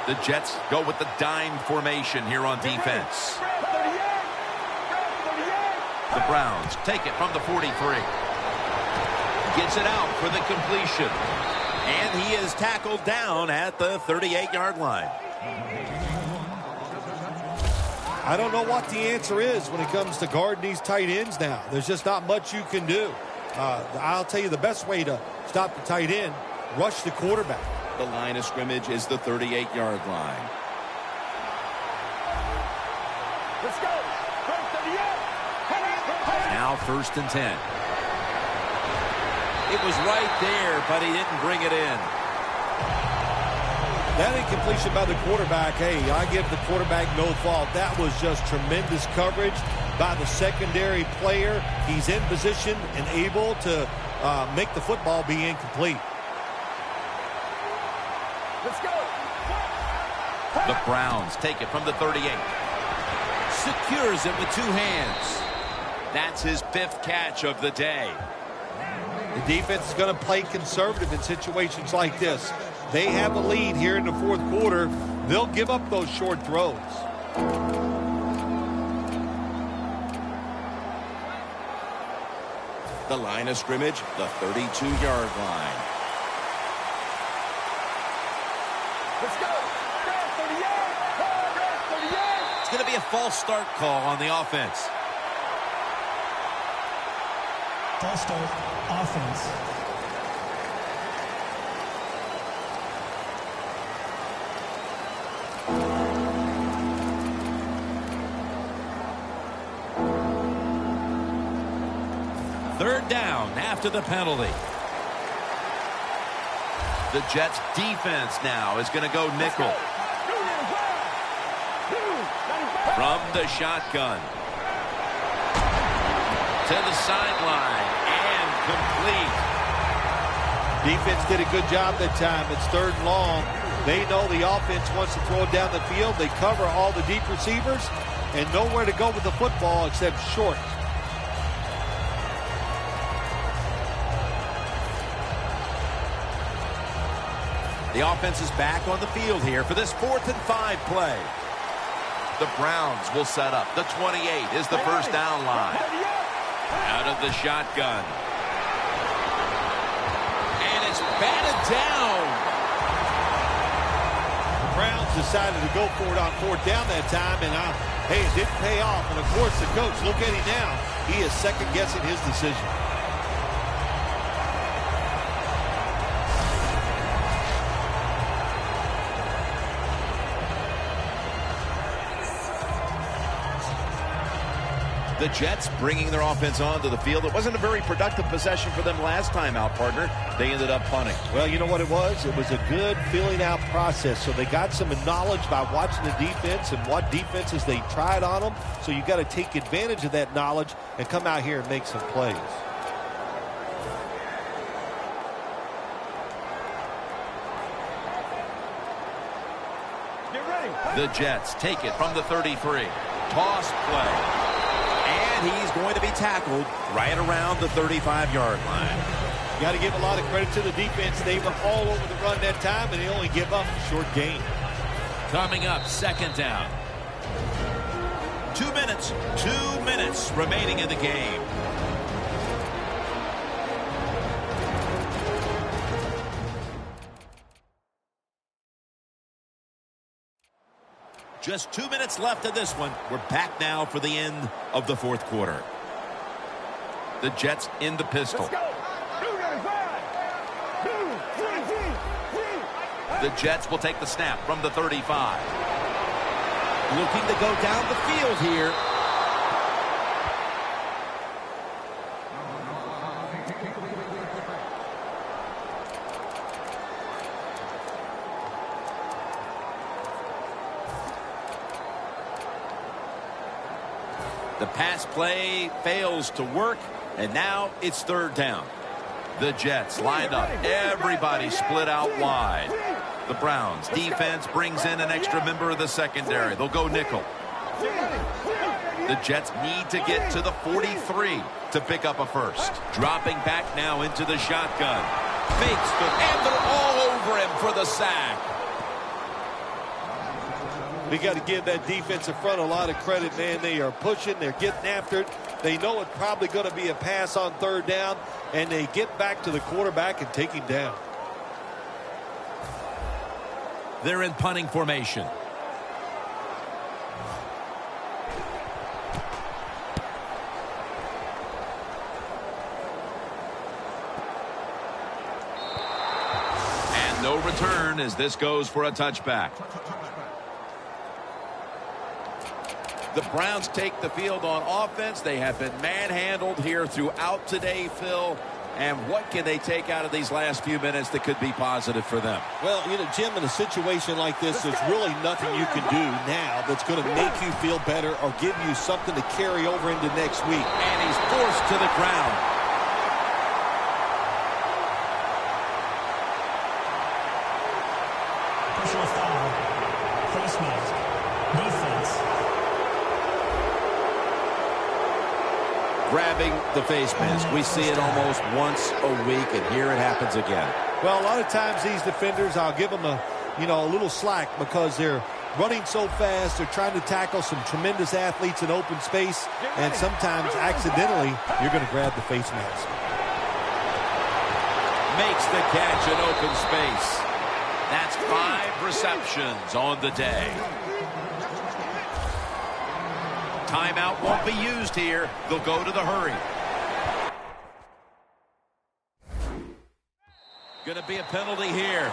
The Jets go with the dime formation here on defense. The Browns take it from the 43. Gets it out for the completion. And he is tackled down at the 38-yard line. I don't know what the answer is when it comes to guarding these tight ends now. There's just not much you can do. I'll tell you the best way to stop the tight end, rush the quarterback. The line of scrimmage is the 38-yard line. Let's go. Now 1st and 10. It was right there, but he didn't bring it in. That incompletion by the quarterback, hey, I give the quarterback no fault. That was just tremendous coverage by the secondary player. He's in position and able to make the football be incomplete. Let's go. The Browns take it from the 38. Secures it with 2 hands. That's his 5th catch of the day. The defense is going to play conservative in situations like this. They have a lead here in the 4th quarter. They'll give up those short throws. The line of scrimmage, the 32-yard line. Let's go. It's going to be a false start call on the offense. False start. Offense. Third down after the penalty. The Jets defense now is going to go nickel. From the shotgun. to the sideline and complete. Defense did a good job that time. It's 3rd and long. They know the offense wants to throw it down the field. They cover all the deep receivers and nowhere to go with the football except short. The offense is back on the field here for this 4th and 5 play. The Browns will set up. The 28 is the first down line. Out of the shotgun. And it's batted down. The Browns decided to go for it on 4th down that time, and hey, it didn't pay off. And of course, the coach, look at him now. He is second-guessing his decision. The Jets bringing their offense onto the field. It wasn't a very productive possession for them last time out, partner. They ended up punting. Well, you know what it was? It was a good filling out process. So they got some knowledge by watching the defense and what defenses they tried on them. So you got to take advantage of that knowledge and come out here and make some plays. Get ready. The Jets take it from the 33. Toss play. And he's going to be tackled right around the 35-yard line. You got to give a lot of credit to the defense. They were all over the run that time, and they only give up a short gain. Coming up, 2nd down. 2 minutes. 2 minutes remaining in the game. Just 2 minutes left of this one. We're back now for the end of the 4th quarter. The Jets in the pistol. Let's go. The Jets will take the snap from the 35. Looking to go down the field here. The pass play fails to work, and now it's 3rd down. The Jets lined up. Everybody split out wide. The Browns defense brings in an extra member of the secondary. They'll go nickel. The Jets need to get to the 43 to pick up a first. Dropping back now into the shotgun. Fakes the, and they're all over him for the sack. We got to give that defensive front a lot of credit, man. They are pushing. They're getting after it. They know it's probably going to be a pass on 3rd down, and they get back to the quarterback and take him down. They're in punting formation. And no return as this goes for a touchback. The Browns take the field on offense. They have been manhandled here throughout today, Phil. And what can they take out of these last few minutes that could be positive for them? Well, you know, Jim, in a situation like this, there's really nothing you can do now that's going to make you feel better or give you something to carry over into next week. And he's forced to the ground. Personal foul. Face mask. Defense. Grabbing the face mask. We see it almost once a week, and here it happens again. Well, a lot of times these defenders, I'll give them a little slack because they're running so fast. They're trying to tackle some tremendous athletes in open space, and sometimes accidentally you're going to grab the face mask. Makes the catch in open space. That's 5 receptions on the day. Timeout won't be used here. They'll go to the hurry. Going to be a penalty here.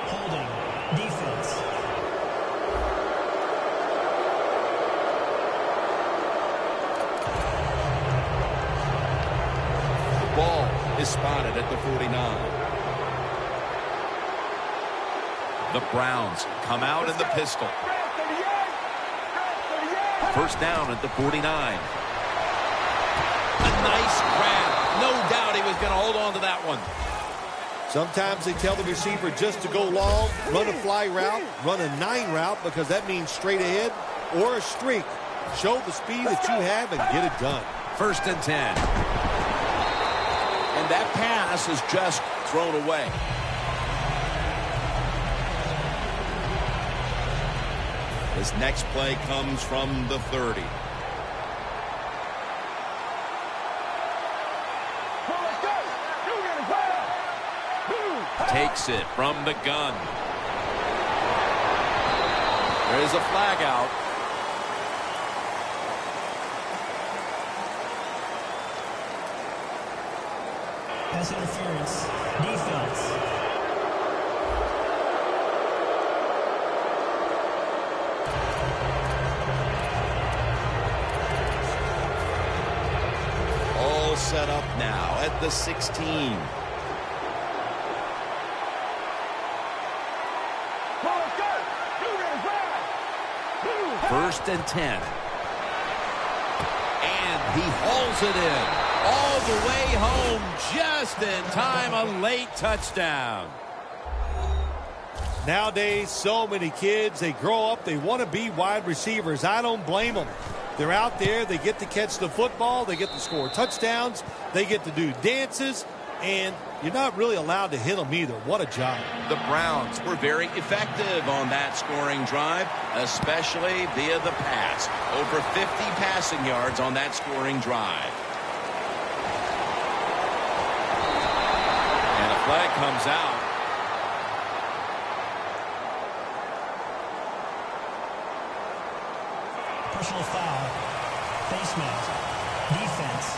Holding. Defense. The ball is spotted at the 49. The Browns come out in the pistol. First down at the 49. A nice grab. No doubt he was going to hold on to that one. Sometimes they tell the receiver just to go long, run a fly route, run a 9 route, because that means straight ahead or a streak. Show the speed that you have and get it done. First and 10. And that pass is just thrown away. This next play comes from the 30. Takes it from the gun. There's a flag out. Pass interference. Defense. All set up now at the 16. First and 10. And he hauls it in. All the way home, just in time, a late touchdown. Nowadays, so many kids, they grow up, they want to be wide receivers. I don't blame them. They're out there, they get to catch the football, they get to score touchdowns, they get to do dances, and you're not really allowed to hit them either. What a job. The Browns were very effective on that scoring drive, especially via the pass. Over 50 passing yards on that scoring drive. And a flag comes out. Personal foul. Face mask. Defense.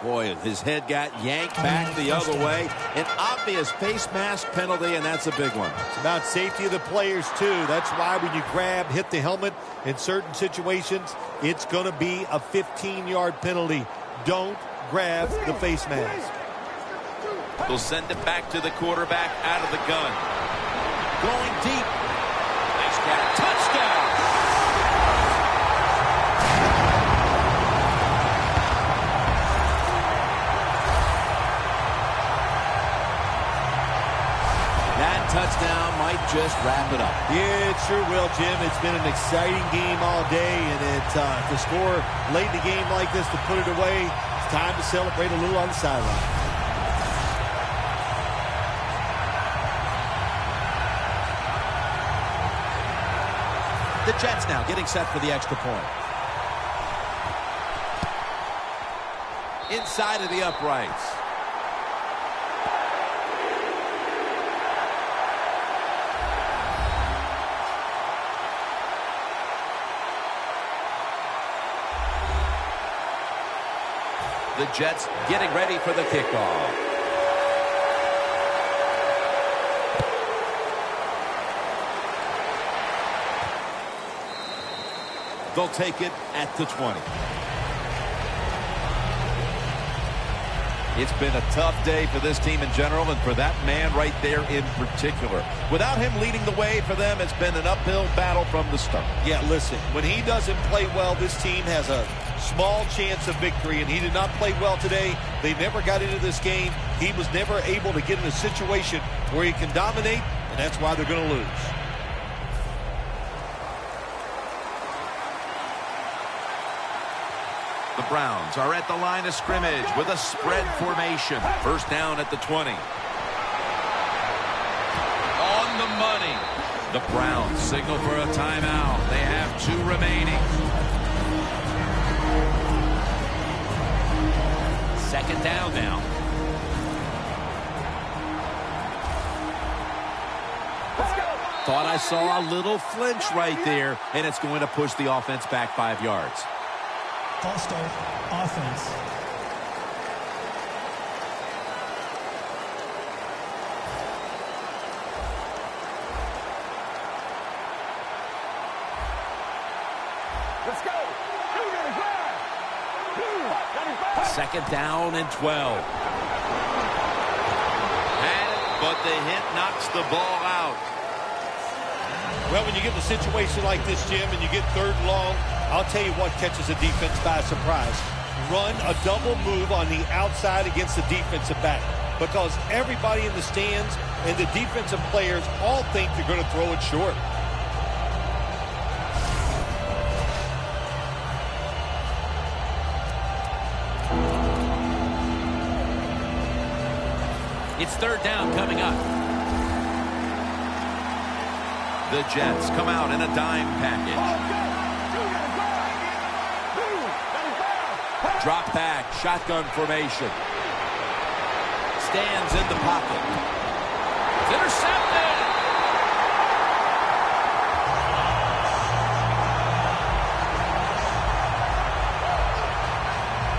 Boy, his head got yanked back the other way. An obvious face mask penalty, and that's a big one. It's about safety of the players, too. That's why when you grab, hit the helmet in certain situations, it's going to be a 15-yard penalty. Don't grab the face mask. They'll send it back to the quarterback out of the gun. Going deep. Nice catch. Touchdown! That touchdown might just wrap it up. Yeah, it sure will, Jim. It's been an exciting game all day, and to score late in the game like this, to put it away, it's time to celebrate a little on the sideline. The Jets now getting set for the extra point. Inside of the uprights. The Jets getting ready for the kickoff. They'll take it at the 20. It's been a tough day for this team in general, and for that man right there in particular. Without him leading the way for them, it's been an uphill battle from the start. Yeah, listen, when he doesn't play well, this team has a small chance of victory, and he did not play well today. They never got into this game. He was never able to get in a situation where he can dominate, and that's why they're going to lose. The Browns are at the line of scrimmage with a spread formation. First down at the 20. On the money. The Browns signal for a timeout. They have 2 remaining. Second down now. Thought I saw a little flinch right there, and it's going to push the offense back 5 yards. False start. Offense. Let's go. Second down and 12. Had it, but the hit knocks the ball out. Well, when you get in a situation like this, Jim, and you get third and long, I'll tell you what catches a defense by surprise. Run a double move on the outside against the defensive back, because everybody in the stands and the defensive players all think they're going to throw it short. It's third down coming up. The Jets come out in a dime package. Drop back, shotgun formation. Stands in the pocket. It's intercepted.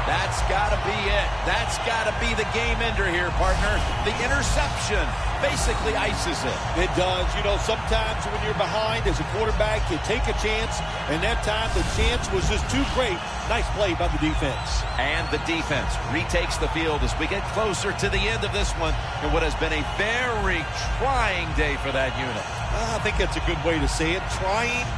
That's got to be it. That's got to be the game ender here, partner. The interception basically ices it. It does. You know, sometimes when you're behind as a quarterback, you take a chance, and that time the chance was just too great. Nice play by the defense. And the defense retakes the field as we get closer to the end of this one in what has been a very trying day for that unit. I think that's a good way to say it. Trying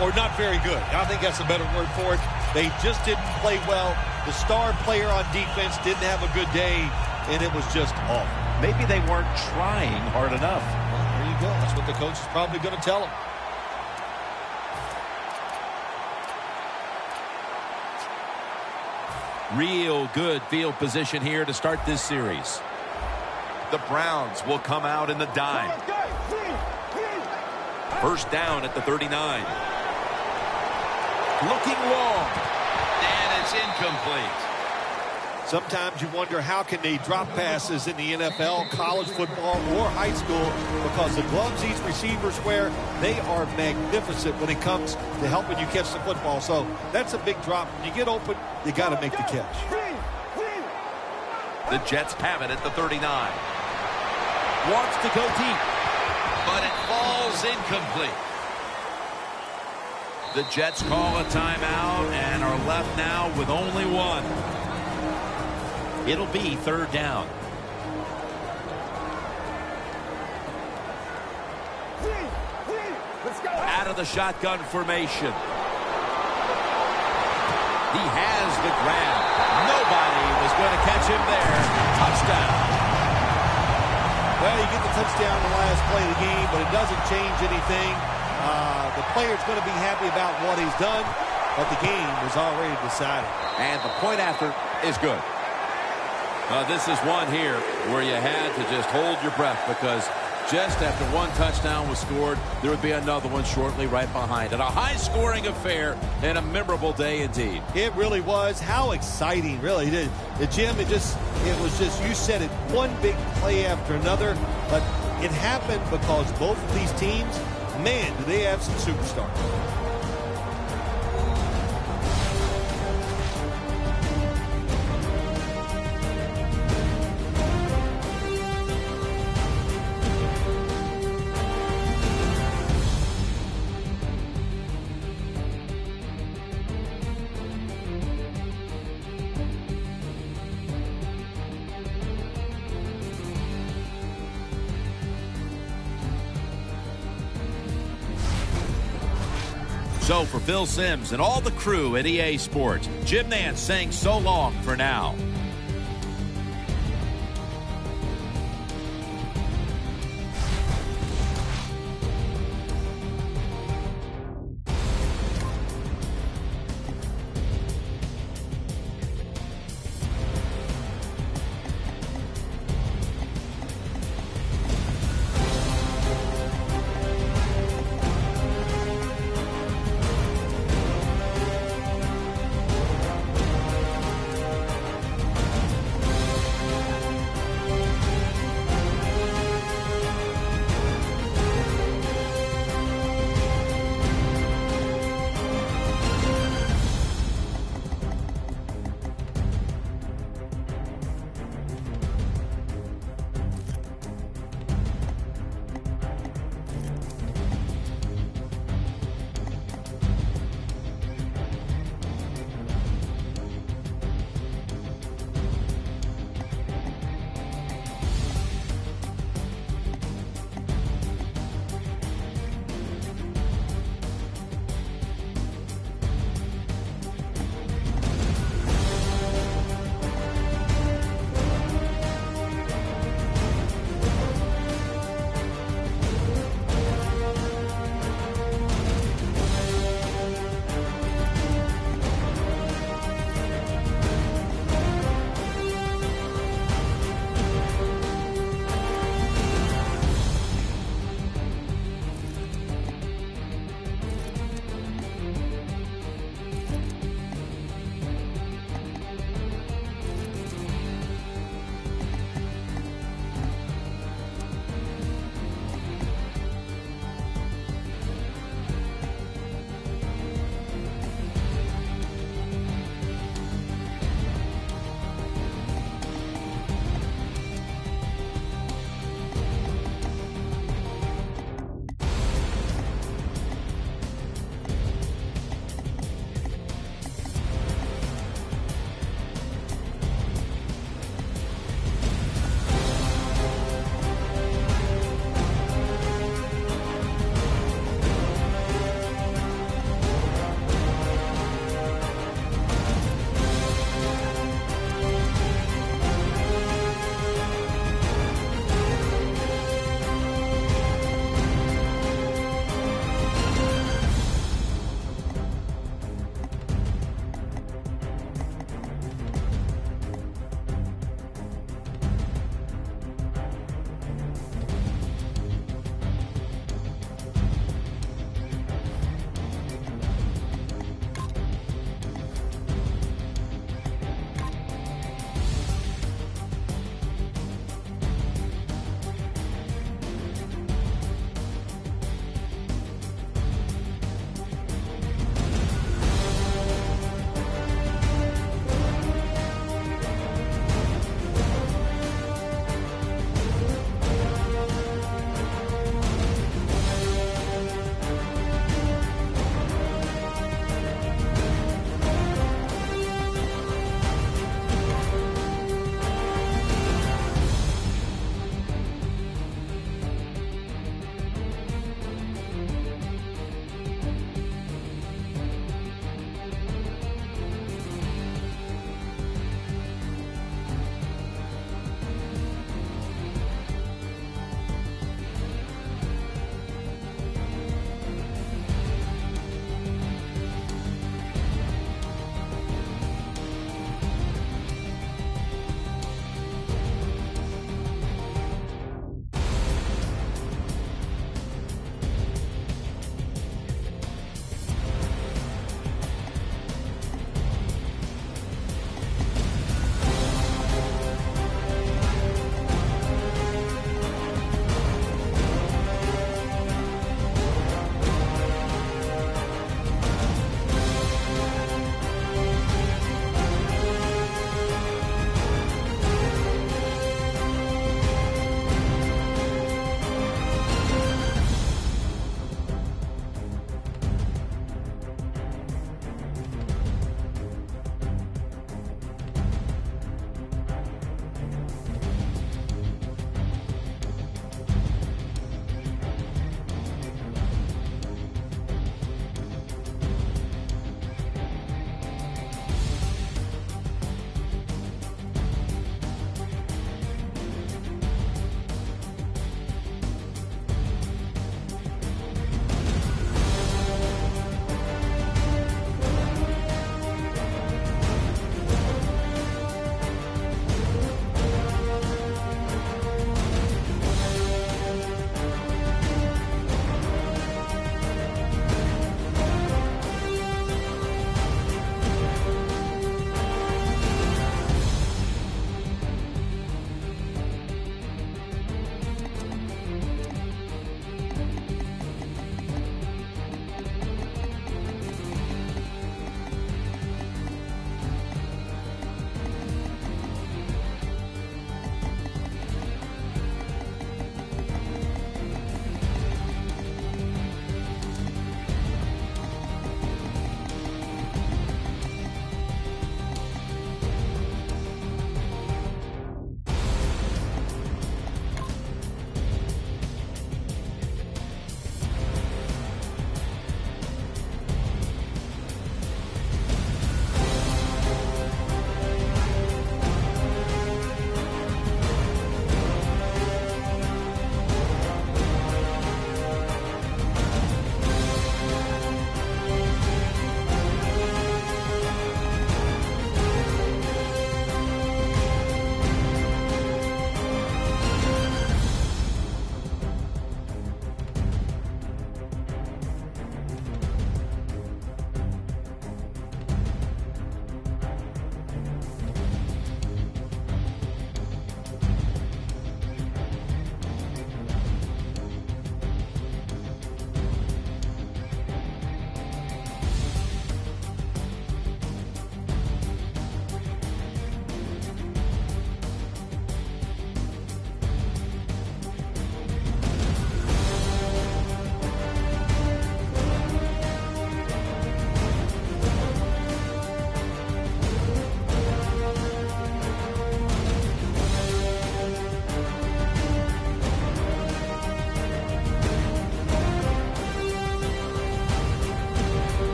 or not very good. I think that's a better word for it. They just didn't play well. The star player on defense didn't have a good day, and it was just awful. Maybe they weren't trying hard enough. Well, there you go. That's what the coach is probably going to tell them. Real good field position here to start this series. The Browns will come out in the dime. First down at the 39. Looking long. And it's incomplete. Sometimes you wonder how can they drop passes in the NFL, college football, or high school, because the gloves these receivers wear, they are magnificent when it comes to helping you catch the football. So that's a big drop. When you get open, you got to make the catch. The Jets have it at the 39. Wants to go deep, but it falls incomplete. The Jets call a timeout and are left now with only one. It'll be third down. Let's go. Out of the shotgun formation. He has the grab. Nobody was going to catch him there. Touchdown. Well, you get the touchdown in the last play of the game, but it doesn't change anything. The player's going to be happy about what he's done, but the game is already decided. And the point after is good. This is one here where you had to just hold your breath, because just after one touchdown was scored, there would be another one shortly right behind it. A high-scoring affair and a memorable day indeed. It really was. How exciting, really. Jim, it was just, you said it, one big play after another, but it happened because both of these teams, man, do they have some superstars. So for Phil Simms and all the crew at EA Sports, Jim Nance saying so long for now.